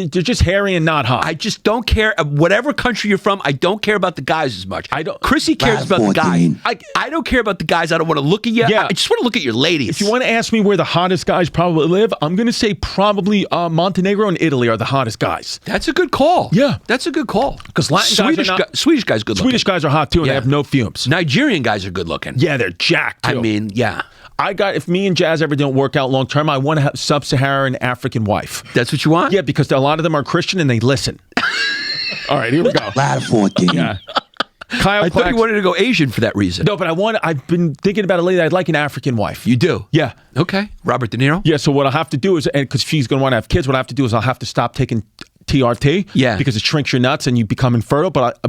[SPEAKER 1] just hairy and not hot.
[SPEAKER 2] I just don't care. Whatever country you're from, I don't care about the guys as much.
[SPEAKER 1] I don't.
[SPEAKER 2] Chrissy cares about the guys. I don't care about the guys. I don't want to look at you.
[SPEAKER 1] Yeah.
[SPEAKER 2] I just want to look at your ladies.
[SPEAKER 1] If you want to ask me where the hottest guys probably live, I'm going to say probably Montenegro and Italy are the hottest guys.
[SPEAKER 2] That's a good call.
[SPEAKER 1] Yeah.
[SPEAKER 2] That's a good call.
[SPEAKER 1] Because Latin
[SPEAKER 2] Swedish
[SPEAKER 1] guys are not,
[SPEAKER 2] Swedish guys good looking.
[SPEAKER 1] Swedish guys are hot too, and
[SPEAKER 2] Yeah.
[SPEAKER 1] they have no fumes.
[SPEAKER 2] Nigerian guys are good looking.
[SPEAKER 1] Yeah, they're jacked too.
[SPEAKER 2] I mean, yeah.
[SPEAKER 1] If me and Jazz ever don't work out long term, I want to have sub-Saharan African wife.
[SPEAKER 2] That's what you want?
[SPEAKER 1] Yeah, because a lot of them are Christian and they listen. All right, here we go.
[SPEAKER 3] Ladder 14.
[SPEAKER 1] Yeah. Kyle
[SPEAKER 2] I thought you wanted to go Asian for that reason.
[SPEAKER 1] No, but I've been thinking about it lately. I'd like an African wife.
[SPEAKER 2] You do?
[SPEAKER 1] Yeah.
[SPEAKER 2] Okay. Robert De Niro?
[SPEAKER 1] Yeah, so what I'll have to do is, and because she's going to want to have kids, what I have to do is I'll have to stop taking TRT.
[SPEAKER 2] Yeah.
[SPEAKER 1] Because it shrinks your nuts and you become infertile. But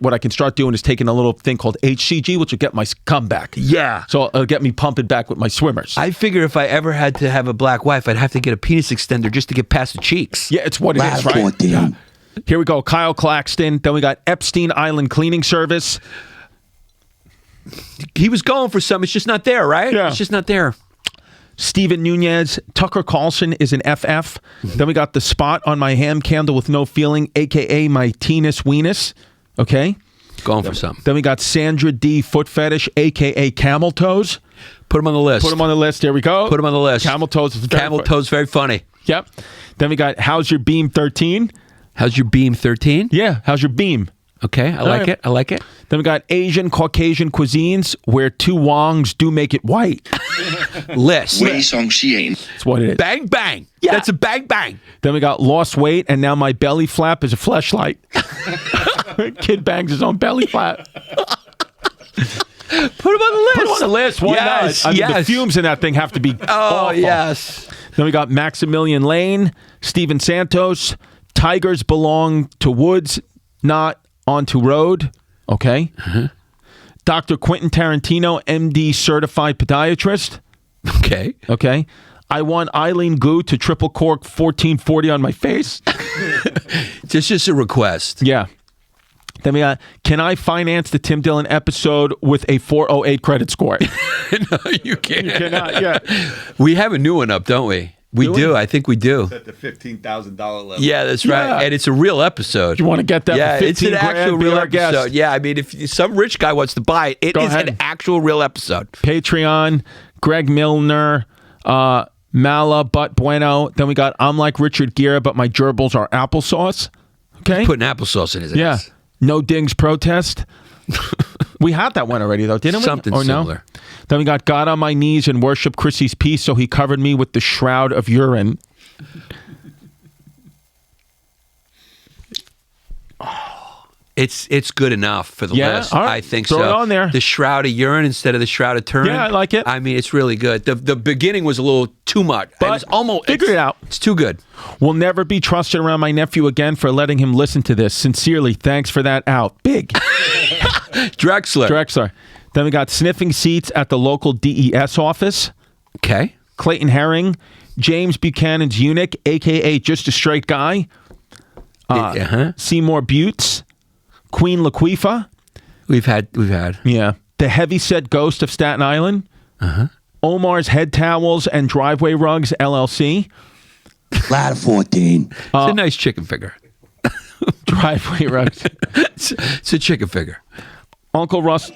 [SPEAKER 1] what I can start doing is taking a little thing called HCG, which will get my cum back.
[SPEAKER 2] Yeah.
[SPEAKER 1] So it'll get me pumping back with my swimmers.
[SPEAKER 2] I figure if I ever had to have a black wife, I'd have to get a penis extender just to get past the cheeks.
[SPEAKER 1] Yeah, it's what it is,
[SPEAKER 3] Ladder
[SPEAKER 1] right?
[SPEAKER 3] 14.
[SPEAKER 1] Yeah. Here we go. Kyle Claxton. Then we got Epstein Island Cleaning Service.
[SPEAKER 2] He was going for some. It's just not there, right?
[SPEAKER 1] Yeah.
[SPEAKER 2] It's just not there.
[SPEAKER 1] Steven Nunez. Tucker Carlson is an FF. Then we got the spot on my ham candle with no feeling, a.k.a. my Tenus Weenus. Okay?
[SPEAKER 2] Going for some.
[SPEAKER 1] Then we got Sandra D. Foot Fetish, a.k.a. Camel Toes.
[SPEAKER 2] Put him on the list.
[SPEAKER 1] Put him on the list. There we go.
[SPEAKER 2] Put him on the list.
[SPEAKER 1] Camel Toes. Is
[SPEAKER 2] Camel Toes, very funny.
[SPEAKER 1] Yep. Then we got How's Your Beam 13.
[SPEAKER 2] How's your beam 13?
[SPEAKER 1] Yeah, how's your beam?
[SPEAKER 2] Okay, I like
[SPEAKER 1] right.
[SPEAKER 2] it. I like it.
[SPEAKER 1] Then we got Asian Caucasian cuisines where two wongs do make it white.
[SPEAKER 2] List.
[SPEAKER 1] That's what it is.
[SPEAKER 2] Bang, bang.
[SPEAKER 1] Yeah.
[SPEAKER 2] That's a bang, bang.
[SPEAKER 1] Then we got lost weight, and now my belly flap is a fleshlight. Kid bangs his own belly flap.
[SPEAKER 2] Put him on the list.
[SPEAKER 1] Put him on the list. Why
[SPEAKER 2] Yes,
[SPEAKER 1] not? I mean,
[SPEAKER 2] yes.
[SPEAKER 1] the fumes in that thing have to be
[SPEAKER 2] Oh,
[SPEAKER 1] awful.
[SPEAKER 2] yes.
[SPEAKER 1] Then we got Maximilian Lane, Steven Santos. Tigers belong to woods, not onto road. Okay. Dr. Quentin Tarantino, MD certified podiatrist.
[SPEAKER 2] Okay.
[SPEAKER 1] Okay. I want Eileen Gu to triple cork 1440 on my face.
[SPEAKER 2] It's just a request.
[SPEAKER 1] Yeah. Then we got, can I finance the Tim Dillon episode with a 408 credit score?
[SPEAKER 2] No, you can't.
[SPEAKER 1] You cannot, yeah.
[SPEAKER 2] We have a new one up, don't we? We do. I think we do.
[SPEAKER 4] At the $15,000 level.
[SPEAKER 2] Yeah, that's right.
[SPEAKER 1] Yeah.
[SPEAKER 2] And it's a real episode.
[SPEAKER 1] You want to get that
[SPEAKER 2] Yeah,
[SPEAKER 1] for 15
[SPEAKER 2] it's an
[SPEAKER 1] grand,
[SPEAKER 2] actual
[SPEAKER 1] be
[SPEAKER 2] real
[SPEAKER 1] our guest.
[SPEAKER 2] episode. Yeah, I mean, if some rich guy wants to buy it, it
[SPEAKER 1] Go
[SPEAKER 2] is
[SPEAKER 1] ahead.
[SPEAKER 2] an actual real episode.
[SPEAKER 1] Patreon, Greg Milner, Mala, But Bueno. Then we got I'm like Richard Gere, but my gerbils are applesauce. Okay.
[SPEAKER 2] Putting applesauce in his
[SPEAKER 1] Yeah.
[SPEAKER 2] ass.
[SPEAKER 1] No Dings protest. We had that one already, though, didn't we?
[SPEAKER 2] Something
[SPEAKER 1] Or no?
[SPEAKER 2] similar.
[SPEAKER 1] Then we got God on my knees and worship Chrissy's peace, so he covered me with the shroud of urine.
[SPEAKER 2] It's good enough for the
[SPEAKER 1] Yeah?
[SPEAKER 2] list.
[SPEAKER 1] All right.
[SPEAKER 2] I think
[SPEAKER 1] Throw
[SPEAKER 2] so.
[SPEAKER 1] it on there.
[SPEAKER 2] The shroud of urine instead of the shroud of Turin.
[SPEAKER 1] Yeah, I like it.
[SPEAKER 2] I mean, it's really good. The beginning was a little too much.
[SPEAKER 1] But
[SPEAKER 2] it was almost
[SPEAKER 1] figure it out.
[SPEAKER 2] It's too good.
[SPEAKER 1] Will never be trusted around my nephew again for letting him listen to this. Sincerely, thanks for that out. Big. Drexler. Then we got sniffing seats at the local DES office.
[SPEAKER 2] Okay.
[SPEAKER 1] Clayton Herring, James Buchanan's eunuch, a.k.a. just a straight guy. Seymour Butts, Queen Laquifa.
[SPEAKER 2] We've had.
[SPEAKER 1] Yeah. The heavyset ghost of Staten Island. Omar's Head Towels and Driveway Rugs, LLC.
[SPEAKER 3] Ladder 14.
[SPEAKER 2] It's a nice chicken figure.
[SPEAKER 1] Driveway Rugs.
[SPEAKER 2] It's a chicken figure.
[SPEAKER 1] Uncle Russ.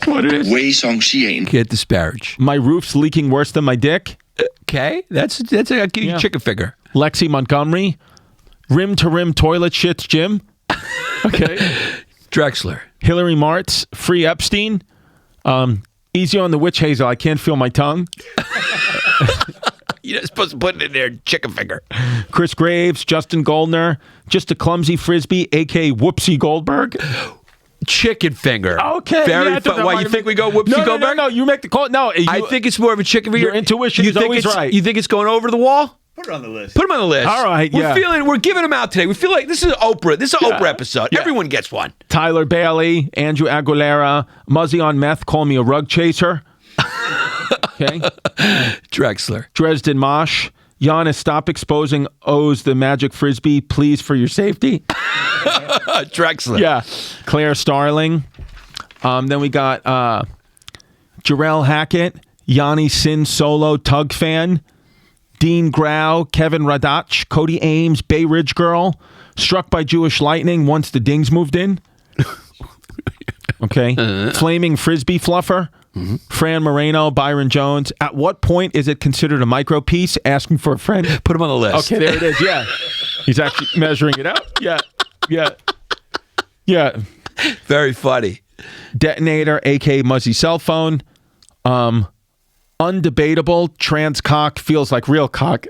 [SPEAKER 1] What it is?
[SPEAKER 2] Can't disparage.
[SPEAKER 1] My roof's leaking worse than my dick.
[SPEAKER 2] Okay, that's a chicken figure.
[SPEAKER 1] Lexi Montgomery. Rim to rim toilet shits, Jim. Okay.
[SPEAKER 2] Drexler.
[SPEAKER 1] Hillary Martz. Free Epstein. Easy on the witch hazel. I can't feel my tongue.
[SPEAKER 2] You're not supposed to put it in there, chicken finger.
[SPEAKER 1] Chris Graves. Justin Goldner. Just a clumsy frisbee, a.k.a. Whoopsie Goldberg.
[SPEAKER 2] Chicken finger.
[SPEAKER 1] Okay.
[SPEAKER 2] Very
[SPEAKER 1] yeah, I thought
[SPEAKER 2] fun.
[SPEAKER 1] that
[SPEAKER 2] Why,
[SPEAKER 1] might
[SPEAKER 2] you
[SPEAKER 1] have
[SPEAKER 2] think
[SPEAKER 1] been-
[SPEAKER 2] we go Whoopsie
[SPEAKER 1] No,
[SPEAKER 2] Goldberg?
[SPEAKER 1] No, you make the call. No,
[SPEAKER 2] I think it's more of a chicken finger.
[SPEAKER 1] Your intuition
[SPEAKER 2] you
[SPEAKER 1] is
[SPEAKER 2] think
[SPEAKER 1] always
[SPEAKER 2] it's,
[SPEAKER 1] right.
[SPEAKER 2] You think it's going over the wall?
[SPEAKER 4] Put it on the list.
[SPEAKER 2] Put them on the list.
[SPEAKER 1] All right,
[SPEAKER 2] We're giving them out today. We feel like this is Oprah. This is an
[SPEAKER 1] Yeah.
[SPEAKER 2] Oprah episode.
[SPEAKER 1] Yeah.
[SPEAKER 2] Everyone gets one.
[SPEAKER 1] Tyler Bailey, Andrew Aguilera, Muzzy on meth, call me a rug chaser. Okay.
[SPEAKER 2] Drexler.
[SPEAKER 1] Dresden Mosh. Yannis, stop exposing O's the magic frisbee, please, for your safety.
[SPEAKER 2] Drexler.
[SPEAKER 1] Yeah. Claire Starling. Then we got Jarrell Hackett, Yanni Sin Solo, Tug Fan, Dean Grau, Kevin Radach, Cody Ames, Bay Ridge Girl, struck by Jewish lightning once the dings moved in. Okay. Flaming Frisbee Fluffer. Fran Moreno, Byron Jones. At what point is it considered a micro piece? Asking for a friend.
[SPEAKER 2] Put him on the list.
[SPEAKER 1] Okay, there it is. Yeah. He's actually measuring it out. Yeah. Yeah. Yeah.
[SPEAKER 2] Very funny.
[SPEAKER 1] Detonator, a.k.a. Muzzy cell phone. Undebatable, trans cock feels like real cock.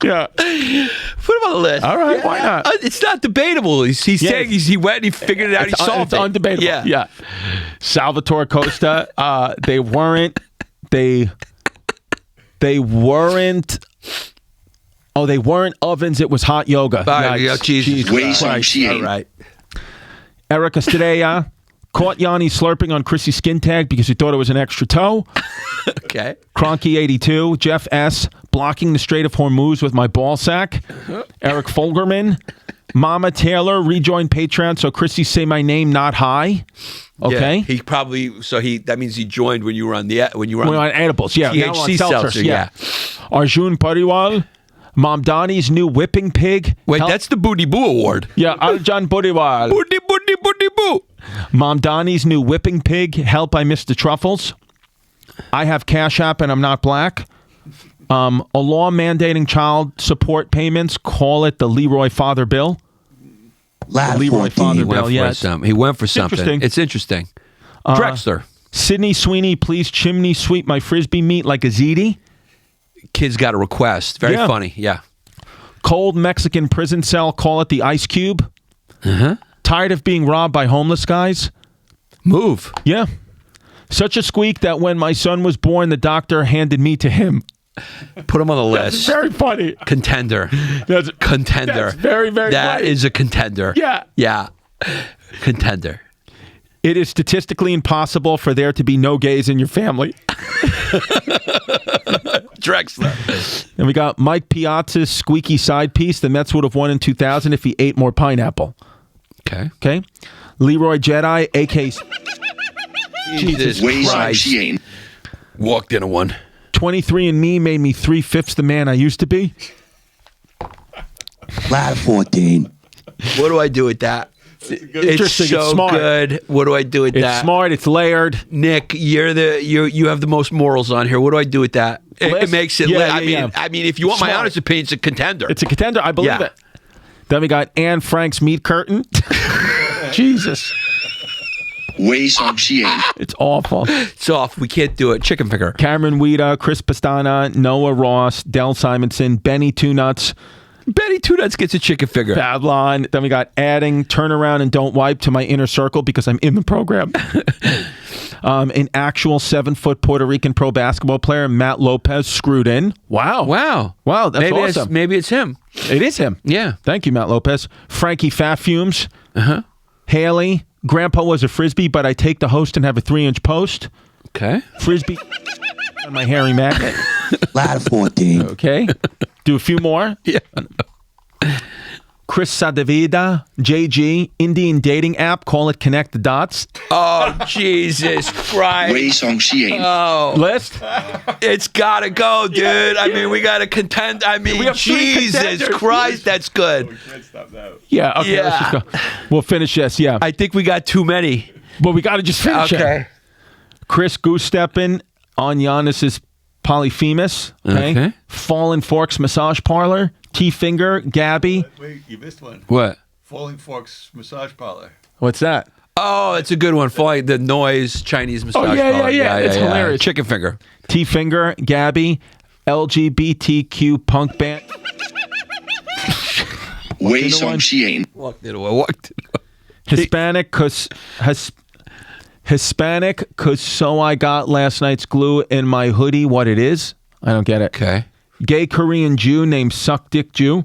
[SPEAKER 1] Yeah.
[SPEAKER 2] Put him on the list.
[SPEAKER 1] All right, why not?
[SPEAKER 2] It's not debatable. He's saying he went and he figured it out. He solved
[SPEAKER 1] it's
[SPEAKER 2] it.
[SPEAKER 1] undebatable. Yeah. Salvatore Costa, they weren't. Oh, they weren't ovens. It was hot yoga.
[SPEAKER 2] Jesus
[SPEAKER 3] Christ.
[SPEAKER 2] All right.
[SPEAKER 1] Eric Estrella caught Yanni slurping on Chrissy's skin tag because he thought it was an extra toe.
[SPEAKER 2] Okay.
[SPEAKER 1] Cronky 82, Jeff S. blocking the Strait of Hormuz with my ball sack. Eric Folgerman, Mama Taylor rejoined Patreon so Chrissy say my name, not hi. Okay.
[SPEAKER 2] Yeah, he probably that means he joined when you were on
[SPEAKER 1] edibles. Yeah. now on
[SPEAKER 2] THC seltzer. Yeah.
[SPEAKER 1] Arjun Pariwal, Mom Donnie's new whipping pig.
[SPEAKER 2] Wait, that's the Booty Boo Award.
[SPEAKER 1] Yeah, Arjun Pariwal.
[SPEAKER 2] Booty Boo.
[SPEAKER 1] Mom Donnie's new whipping pig. Help, I missed the truffles. I have Cash App and I'm not black. A law mandating child support payments. Call it the Leroy Father Bill. Leroy Father
[SPEAKER 2] He went
[SPEAKER 1] Bill. Yeah,
[SPEAKER 2] He went for something.
[SPEAKER 1] Interesting.
[SPEAKER 2] It's interesting. Drexler.
[SPEAKER 1] Sydney Sweeney, please chimney sweep my frisbee meat like a ziti.
[SPEAKER 2] Kid's got a request. Very
[SPEAKER 1] Yeah.
[SPEAKER 2] funny. Yeah.
[SPEAKER 1] Cold Mexican prison cell. Call it the Ice Cube. Tired of being robbed by homeless guys.
[SPEAKER 2] Move.
[SPEAKER 1] Yeah. Such a squeak that when my son was born, the doctor handed me to him.
[SPEAKER 2] Put him on the list.
[SPEAKER 1] Very funny.
[SPEAKER 2] Contender.
[SPEAKER 1] That's
[SPEAKER 2] Contender.
[SPEAKER 1] That's very, very
[SPEAKER 2] That
[SPEAKER 1] funny.
[SPEAKER 2] is a contender.
[SPEAKER 1] Yeah.
[SPEAKER 2] Yeah. Contender.
[SPEAKER 1] It is statistically impossible for there to be no gays in your family.
[SPEAKER 2] Drexler.
[SPEAKER 1] And we got Mike Piazza's squeaky side piece. The Mets would have won in 2000 if he ate more pineapple.
[SPEAKER 2] Okay.
[SPEAKER 1] Okay. Leroy Jedi, a.k.a.
[SPEAKER 2] Jesus Christ. Walked into one.
[SPEAKER 1] 23andMe made me 3/5 the man I used to be.
[SPEAKER 3] Ladder 14.
[SPEAKER 2] What do I do with that? It's
[SPEAKER 1] Interesting.
[SPEAKER 2] so
[SPEAKER 1] It's smart.
[SPEAKER 2] good. What do I do with
[SPEAKER 1] It's
[SPEAKER 2] that?
[SPEAKER 1] smart. It's layered.
[SPEAKER 2] Nick, you have the most morals on here. What do I do with that? It
[SPEAKER 1] List?
[SPEAKER 2] makes it.
[SPEAKER 1] Yeah,
[SPEAKER 2] I mean, if you want my
[SPEAKER 1] Smart.
[SPEAKER 2] honest opinion, it's a contender.
[SPEAKER 1] It's a contender. I believe
[SPEAKER 2] Yeah.
[SPEAKER 1] it. Then we got Anne Frank's meat curtain. Jesus. It's awful.
[SPEAKER 2] It's off. We can't do it. Chicken finger.
[SPEAKER 1] Cameron Weeda, Chris Pastana, Noah Ross, Del Simonson, Benny Two Nuts,
[SPEAKER 2] Benny Two Nuts gets a chicken finger.
[SPEAKER 1] Babylon. Then we got adding turn around and don't wipe to my inner circle because I'm in the program. An actual 7-foot Puerto Rican pro basketball player, Matt Lopez, screwed in. Wow. That's
[SPEAKER 2] maybe
[SPEAKER 1] awesome.
[SPEAKER 2] Maybe it's him.
[SPEAKER 1] It is him.
[SPEAKER 2] Yeah.
[SPEAKER 1] Thank you, Matt Lopez. Frankie Fat Fumes. Haley. Grandpa was a Frisbee, but I take the host and have a 3-inch post.
[SPEAKER 2] Okay.
[SPEAKER 1] Frisbee on my hairy magnet.
[SPEAKER 3] Ladder 14.
[SPEAKER 1] Okay. Do a few more.
[SPEAKER 2] Yeah.
[SPEAKER 1] Chris Sadavida, JG, Indian dating app, call it Connect the Dots.
[SPEAKER 2] Oh, Jesus Christ. Oh.
[SPEAKER 1] List?
[SPEAKER 2] It's got to go, dude. I mean, we got to contend. I mean,
[SPEAKER 1] We have 3
[SPEAKER 2] Jesus
[SPEAKER 1] contenders.
[SPEAKER 2] Christ, that's good.
[SPEAKER 4] We can't stop now.
[SPEAKER 1] Yeah, okay,
[SPEAKER 2] Yeah.
[SPEAKER 1] let's just go. We'll finish this, yeah.
[SPEAKER 2] I think we got too many.
[SPEAKER 1] But we got to just finish it. Chris Goose Steppin on Yannis's Polyphemus.
[SPEAKER 2] Okay.
[SPEAKER 1] Fallen Forks Massage Parlor. T-Finger, Gabby.
[SPEAKER 4] Wait, you missed one.
[SPEAKER 2] What?
[SPEAKER 4] Falling Forks Massage Parlor.
[SPEAKER 1] What's that?
[SPEAKER 2] Oh, it's a good one. Falling the noise Chinese massage.
[SPEAKER 1] yeah,
[SPEAKER 2] parlor.
[SPEAKER 1] yeah. It's hilarious.
[SPEAKER 2] Chicken finger.
[SPEAKER 1] T-Finger, Gabby, LGBTQ punk band.
[SPEAKER 2] Walked into it.
[SPEAKER 1] Hispanic Hispanic, because so I got last night's glue in my hoodie. What it is? I don't get it.
[SPEAKER 2] Okay.
[SPEAKER 1] Gay Korean Jew named Suck Dick Jew.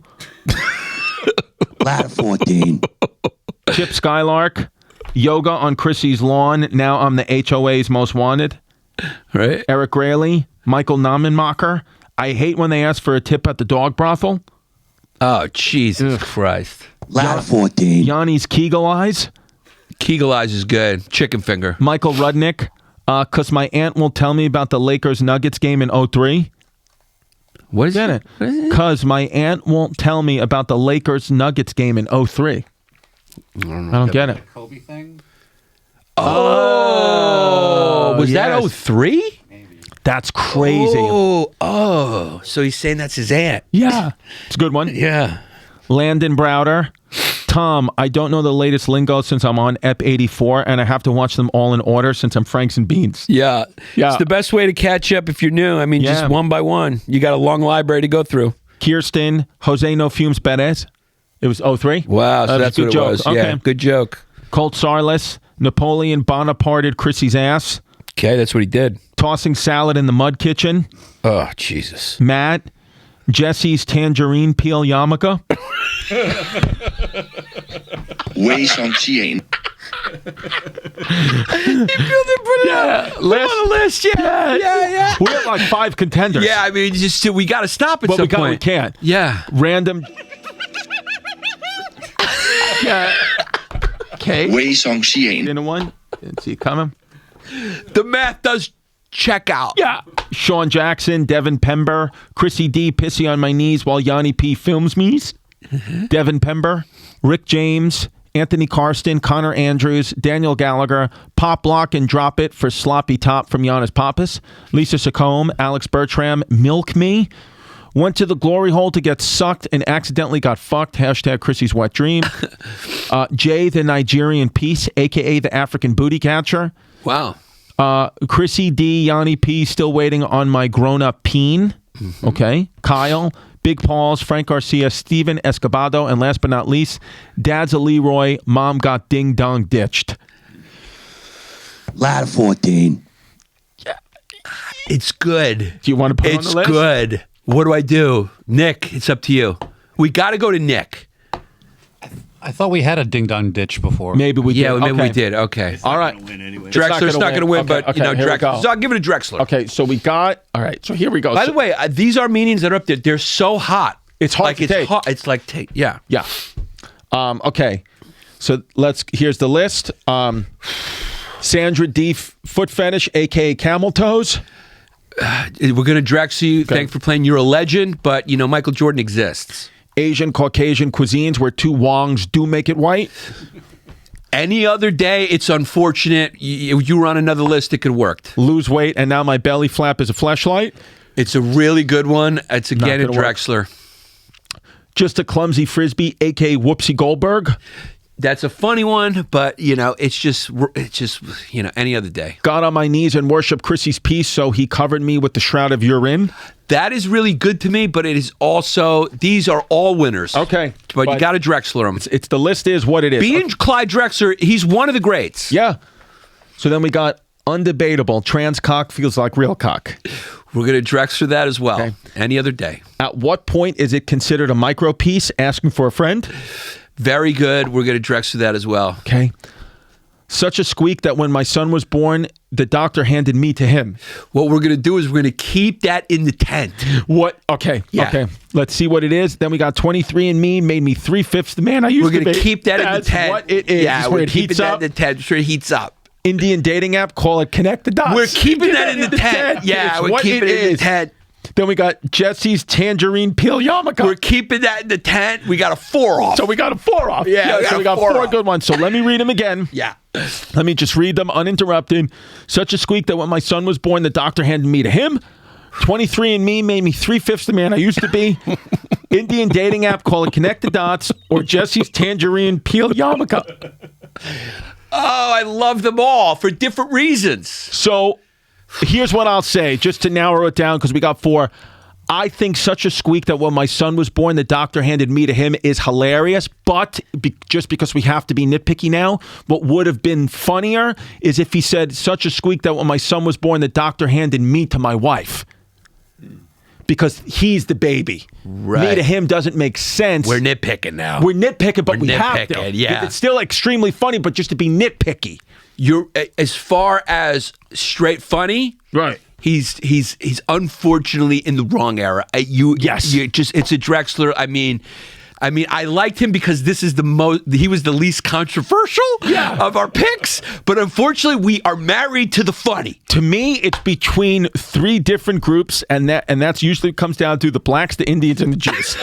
[SPEAKER 3] Ladder 14.
[SPEAKER 1] Chip Skylark. Yoga on Chrissy's lawn. Now I'm the HOA's most wanted.
[SPEAKER 2] Right.
[SPEAKER 1] Eric Rayleigh. Michael Namenmacher. I hate when they ask for a tip at the dog brothel.
[SPEAKER 2] Oh, Jesus Christ.
[SPEAKER 3] Ladder 14.
[SPEAKER 1] Yannis Kegel Eyes.
[SPEAKER 2] Kegel Eyes is good. Chicken finger.
[SPEAKER 1] Michael Rudnick. Because my aunt will tell me about the Lakers-Nuggets game in 03.
[SPEAKER 2] What is
[SPEAKER 1] Get
[SPEAKER 2] it?
[SPEAKER 1] it? Because my aunt won't tell me about the Lakers-Nuggets game in 03. I don't get it.
[SPEAKER 5] Kobe thing?
[SPEAKER 2] Oh, was
[SPEAKER 1] yes.
[SPEAKER 2] that 03?
[SPEAKER 1] That's crazy.
[SPEAKER 2] Oh, so he's saying that's his aunt.
[SPEAKER 1] Yeah. It's a good one.
[SPEAKER 2] Yeah.
[SPEAKER 1] Landon Browder. Tom, I don't know the latest lingo since I'm on EP 84, and I have to watch them all in order since I'm Franks and Beans.
[SPEAKER 2] Yeah.
[SPEAKER 1] Yeah.
[SPEAKER 2] It's the best way to catch up if you're new. I mean,
[SPEAKER 1] Yeah.
[SPEAKER 2] just one by one. You got a long library to go through.
[SPEAKER 1] Kirsten, Jose No Fumes Perez. It was 03.
[SPEAKER 2] Wow, so that's
[SPEAKER 1] a
[SPEAKER 2] what
[SPEAKER 1] good
[SPEAKER 2] it
[SPEAKER 1] joke.
[SPEAKER 2] was.
[SPEAKER 1] Okay.
[SPEAKER 2] Yeah, good joke.
[SPEAKER 1] Colt Sarlis. Napoleon Bonaparted Chrissy's ass.
[SPEAKER 2] Okay, that's what he did.
[SPEAKER 1] Tossing salad in the mud kitchen.
[SPEAKER 2] Oh, Jesus.
[SPEAKER 1] Matt. Jesse's tangerine peel yarmulke.
[SPEAKER 3] Ways on chain.
[SPEAKER 1] Yeah,
[SPEAKER 2] On the list, yeah.
[SPEAKER 1] We have like 5 contenders.
[SPEAKER 2] Yeah, I mean, just we got to stop at
[SPEAKER 1] But
[SPEAKER 2] some
[SPEAKER 1] we
[SPEAKER 2] point.
[SPEAKER 1] can't.
[SPEAKER 2] Yeah.
[SPEAKER 1] Random. Yeah. Okay.
[SPEAKER 3] Ways on chain.
[SPEAKER 1] In one. Didn't see it coming.
[SPEAKER 2] The math does check out.
[SPEAKER 1] Yeah. Sean Jackson, Devin Pember, Chrissy D, pissy on my knees while Yanni P films me. Devin Pember, Rick James, Anthony Karsten, Connor Andrews, Daniel Gallagher, Pop Lock and Drop It for Sloppy Top from Giannis Pappas, Lisa Sacombe, Alex Bertram, Milk Me, went to the glory hole to get sucked and accidentally got fucked, hashtag Chrissy's wet dream, Jay the Nigerian Peace, a.k.a. the African booty catcher,
[SPEAKER 2] Wow.
[SPEAKER 1] Chrissy D, Yanni P, still waiting on my grown-up peen. Okay. Kyle, Big Pauls, Frank Garcia, Steven Escobedo, and last but not least, Dad's a Leroy, Mom got ding-dong ditched.
[SPEAKER 3] Ladder 14.
[SPEAKER 2] It's good.
[SPEAKER 1] Do you want to put it on
[SPEAKER 2] It's
[SPEAKER 1] the list?
[SPEAKER 2] good. What do I do? Nick, it's up to you. We got to go to Nick.
[SPEAKER 5] I thought we had a ding dong ditch before.
[SPEAKER 1] Maybe we
[SPEAKER 2] Yeah,
[SPEAKER 1] did.
[SPEAKER 2] maybe
[SPEAKER 1] Okay.
[SPEAKER 2] we did. Okay.
[SPEAKER 1] All right.
[SPEAKER 4] Win anyway.
[SPEAKER 2] Drexler's not going to win,
[SPEAKER 1] Okay,
[SPEAKER 2] but,
[SPEAKER 1] okay, here we
[SPEAKER 2] Drexler.
[SPEAKER 1] go.
[SPEAKER 2] So I'll give it to Drexler.
[SPEAKER 1] Okay, so we got... All right, so here we go.
[SPEAKER 2] By
[SPEAKER 1] So-
[SPEAKER 2] the way, these Armenians that are up there, they're so hot.
[SPEAKER 1] It's hard
[SPEAKER 2] like
[SPEAKER 1] to
[SPEAKER 2] it's
[SPEAKER 1] take.
[SPEAKER 2] hot. It's like yeah.
[SPEAKER 1] Yeah. Okay. So here's the list. Sandra D. Foot Fetish, a.k.a. Camel Toes.
[SPEAKER 2] We're going to Drex you. Thanks for playing. You're a legend, but, Michael Jordan exists.
[SPEAKER 1] Asian, Caucasian cuisines where 2 Wongs do make it white.
[SPEAKER 2] Any other day, it's unfortunate. You were on another list, it could have worked.
[SPEAKER 1] Lose weight, and now my belly flap is a fleshlight.
[SPEAKER 2] It's a really good one. It's again in
[SPEAKER 1] gonna work.
[SPEAKER 2] Drexler.
[SPEAKER 1] Just a clumsy frisbee, a.k.a. Whoopsie Goldberg.
[SPEAKER 2] That's a funny one, but it's just any other day.
[SPEAKER 1] Got on my knees and worshiped Chrissy's peace, so he covered me with the shroud of urine.
[SPEAKER 2] That is really good to me, but it is also these are all winners.
[SPEAKER 1] Okay,
[SPEAKER 2] but you got to Drexler them.
[SPEAKER 1] It's the list is what it is.
[SPEAKER 2] Being Clyde Drexler, he's one of the greats.
[SPEAKER 1] Yeah. So then we got undebatable. Trans cock feels like real cock.
[SPEAKER 2] We're going to Drexler that as well.
[SPEAKER 1] Okay.
[SPEAKER 2] Any other day.
[SPEAKER 1] At what point is it considered a micro piece? Asking for a friend.
[SPEAKER 2] Very good. We're going to Drexler that as well.
[SPEAKER 1] Okay. Such a squeak that when my son was born, the doctor handed me to him.
[SPEAKER 2] What we're going to do is we're going to keep that in the tent.
[SPEAKER 1] What? Okay.
[SPEAKER 2] Yeah.
[SPEAKER 1] Okay. Let's see what it is. Then we got 23andMe, made me 3/5 the man I used
[SPEAKER 2] We're
[SPEAKER 1] to be.
[SPEAKER 2] going to keep that in the
[SPEAKER 1] That's
[SPEAKER 2] tent.
[SPEAKER 1] what it is.
[SPEAKER 2] Yeah,
[SPEAKER 1] where
[SPEAKER 2] we're
[SPEAKER 1] it
[SPEAKER 2] keeping
[SPEAKER 1] heats
[SPEAKER 2] that
[SPEAKER 1] up.
[SPEAKER 2] in the tent. Sure, it heats up.
[SPEAKER 1] Indian dating app, call it Connect the Dots.
[SPEAKER 2] We're keeping that in the tent. Yeah,
[SPEAKER 1] It's
[SPEAKER 2] we're
[SPEAKER 1] what
[SPEAKER 2] keeping it in the tent.
[SPEAKER 1] Then we got Jesse's tangerine peel yarmulke.
[SPEAKER 2] We're keeping that in the tent. We got a 4 off.
[SPEAKER 1] So we got a 4 off.
[SPEAKER 2] Yeah,
[SPEAKER 1] so we got
[SPEAKER 2] 4
[SPEAKER 1] 4
[SPEAKER 2] off.
[SPEAKER 1] good ones. So let me read them again.
[SPEAKER 2] Yeah.
[SPEAKER 1] Let me just read them uninterrupted. Such a squeak that when my son was born, the doctor handed me to him. 23andMe made me 3/5 the man I used to be. Indian dating app, call it Connect the Dots, or Jesse's tangerine peel yarmulke.
[SPEAKER 2] Oh, I love them all for different reasons.
[SPEAKER 1] So here's what I'll say, just to narrow it down, because we got 4. I think such a squeak that when my son was born, the doctor handed me to him is hilarious. But just because we have to be nitpicky now, what would have been funnier is if he said such a squeak that when my son was born, the doctor handed me to my wife. Because he's the baby.
[SPEAKER 2] Right.
[SPEAKER 1] Me to him doesn't make sense.
[SPEAKER 2] We're nitpicking now.
[SPEAKER 1] We're nitpicking, but we
[SPEAKER 2] We're
[SPEAKER 1] have to.
[SPEAKER 2] nitpicking, yeah.
[SPEAKER 1] It's still extremely funny, but just to be nitpicky.
[SPEAKER 2] You're as far as straight funny,
[SPEAKER 1] Right.
[SPEAKER 2] He's unfortunately in the wrong era.
[SPEAKER 1] Yes.
[SPEAKER 2] It's a Drexler. I mean, I liked him because this is he was the least controversial of our picks, but unfortunately we are married to the funny.
[SPEAKER 1] To me, it's between three different groups, and that's usually comes down to the blacks, the Indians, and the Jews.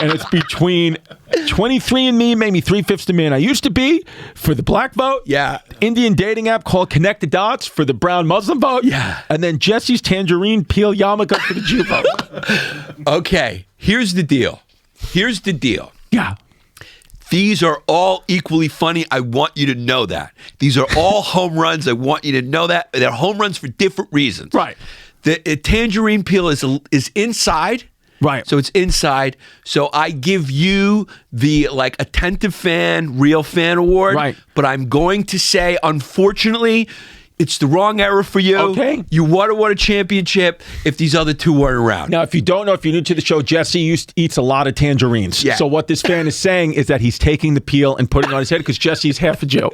[SPEAKER 1] And it's between 23andMe, maybe 3/5 the man I used to be for the black vote.
[SPEAKER 2] Yeah.
[SPEAKER 1] Indian dating app called Connect the Dots for the brown Muslim vote.
[SPEAKER 2] Yeah.
[SPEAKER 1] And then Jesse's tangerine peel yarmulke for the Jew vote.
[SPEAKER 2] Okay, here's the deal.
[SPEAKER 1] Yeah.
[SPEAKER 2] These are all equally funny. I want you to know that. These are all home runs. I want you to know that. They're home runs for different reasons.
[SPEAKER 1] Right.
[SPEAKER 2] The tangerine peel is inside.
[SPEAKER 1] Right.
[SPEAKER 2] So it's inside. So I give you the attentive fan, real fan award.
[SPEAKER 1] Right.
[SPEAKER 2] But I'm going to say, unfortunately, it's the wrong era for you.
[SPEAKER 1] Okay.
[SPEAKER 2] You would have won a championship if these other two weren't around.
[SPEAKER 1] Now, if you don't know, if you're new to the show, Jesse eats a lot of tangerines.
[SPEAKER 2] Yeah.
[SPEAKER 1] So what this fan is saying is that he's taking the peel and putting it on his head because Jesse is half a Jew.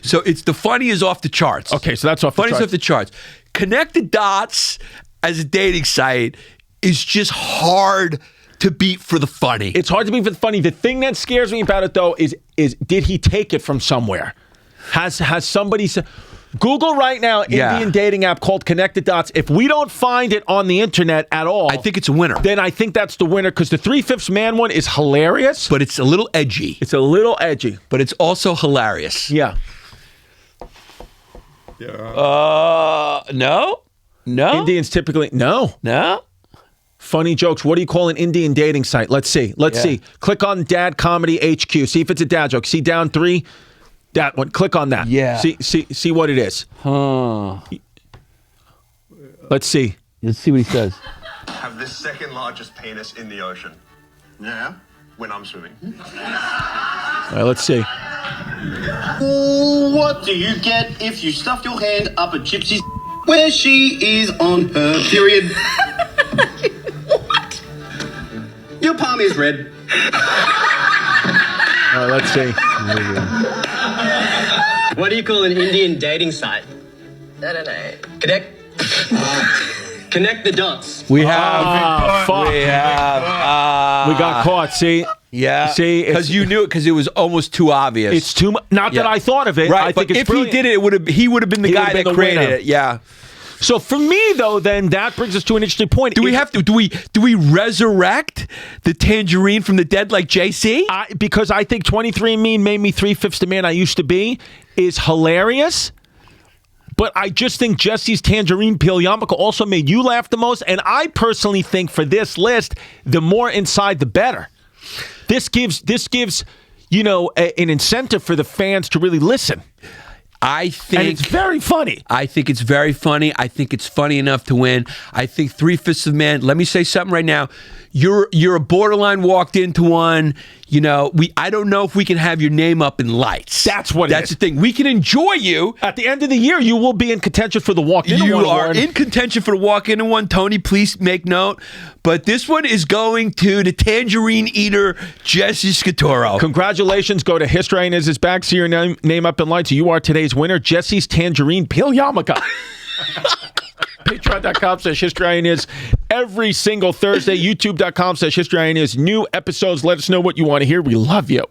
[SPEAKER 2] So it's the funny is off the charts.
[SPEAKER 1] Okay, so that's off the
[SPEAKER 2] Funny is
[SPEAKER 1] charts.
[SPEAKER 2] off the charts. Connect the Dots as a dating site is just hard to beat for the funny.
[SPEAKER 1] It's hard to be for the funny. The thing that scares me about it, though, is did he take it from somewhere? Has somebody said? Google right now Indian dating app called Connect the Dots. If we don't find it on the internet at all,
[SPEAKER 2] I think it's a winner.
[SPEAKER 1] then I think that's the winner because the 3/5 man one is hilarious.
[SPEAKER 2] But it's a little edgy.
[SPEAKER 1] It's a little edgy.
[SPEAKER 2] But it's also hilarious.
[SPEAKER 1] Yeah.
[SPEAKER 2] No.
[SPEAKER 1] Indians typically no. Funny jokes. What do you call an Indian dating site? Let's see. See. Click on Dad Comedy HQ. See if it's a dad joke. See down 3. That one. Click on that.
[SPEAKER 2] Yeah.
[SPEAKER 1] See what it is. Let's see.
[SPEAKER 2] Let's see what he says.
[SPEAKER 6] Have the second largest penis in the ocean. Yeah? When I'm swimming.
[SPEAKER 1] All right, let's see.
[SPEAKER 7] What do you get if you stuff your hand up a gypsy's where she is on her period? What? Your palm is red.
[SPEAKER 1] All right, let's see.
[SPEAKER 7] What do you call an Indian dating site?
[SPEAKER 8] I don't know.
[SPEAKER 7] Connect the dots.
[SPEAKER 2] We have.
[SPEAKER 1] Fuck.
[SPEAKER 2] We have.
[SPEAKER 1] We got caught. See?
[SPEAKER 2] Yeah.
[SPEAKER 1] See?
[SPEAKER 2] Because you knew it because it was almost too obvious.
[SPEAKER 1] It's too much. Not that I thought of it.
[SPEAKER 2] Right.
[SPEAKER 1] I think
[SPEAKER 2] but
[SPEAKER 1] it's
[SPEAKER 2] if
[SPEAKER 1] brilliant.
[SPEAKER 2] he did it, he would have been the
[SPEAKER 1] He
[SPEAKER 2] guy
[SPEAKER 1] would've been
[SPEAKER 2] that
[SPEAKER 1] the
[SPEAKER 2] created
[SPEAKER 1] winner.
[SPEAKER 2] it. Yeah.
[SPEAKER 1] So for me, though, then that brings us to an interesting point.
[SPEAKER 2] Do we resurrect the tangerine from the dead like JC?
[SPEAKER 1] Because I think 23andMe made me 3/5 the man I used to be is hilarious. But I just think Jesse's tangerine peel yarmulke also made you laugh the most. And I personally think for this list, the more inside, the better. This gives an incentive for the fans to really listen.
[SPEAKER 2] I think,
[SPEAKER 1] and it's very funny.
[SPEAKER 2] I think it's very funny. I think it's funny enough to win. I think 3/5 of man. Let me say something right now. You're a borderline walked into one. I don't know if we can have your name up in lights.
[SPEAKER 1] That's
[SPEAKER 2] the thing. We can enjoy you.
[SPEAKER 1] At the end of the year, you will be in contention for the walk-in one.
[SPEAKER 2] You are
[SPEAKER 1] award.
[SPEAKER 2] in contention for the walk-in one. Tony, please make note. But this one is going to the tangerine eater, Jesse Scatoro.
[SPEAKER 1] Congratulations. Go to History Hyenas is back. See your name up in lights. You are today's winner, Jesse's tangerine peel yarmulke. Patreon.com/History Hyenas every single Thursday. YouTube.com/History Hyenas. New episodes. Let us know what you want to hear. We love you.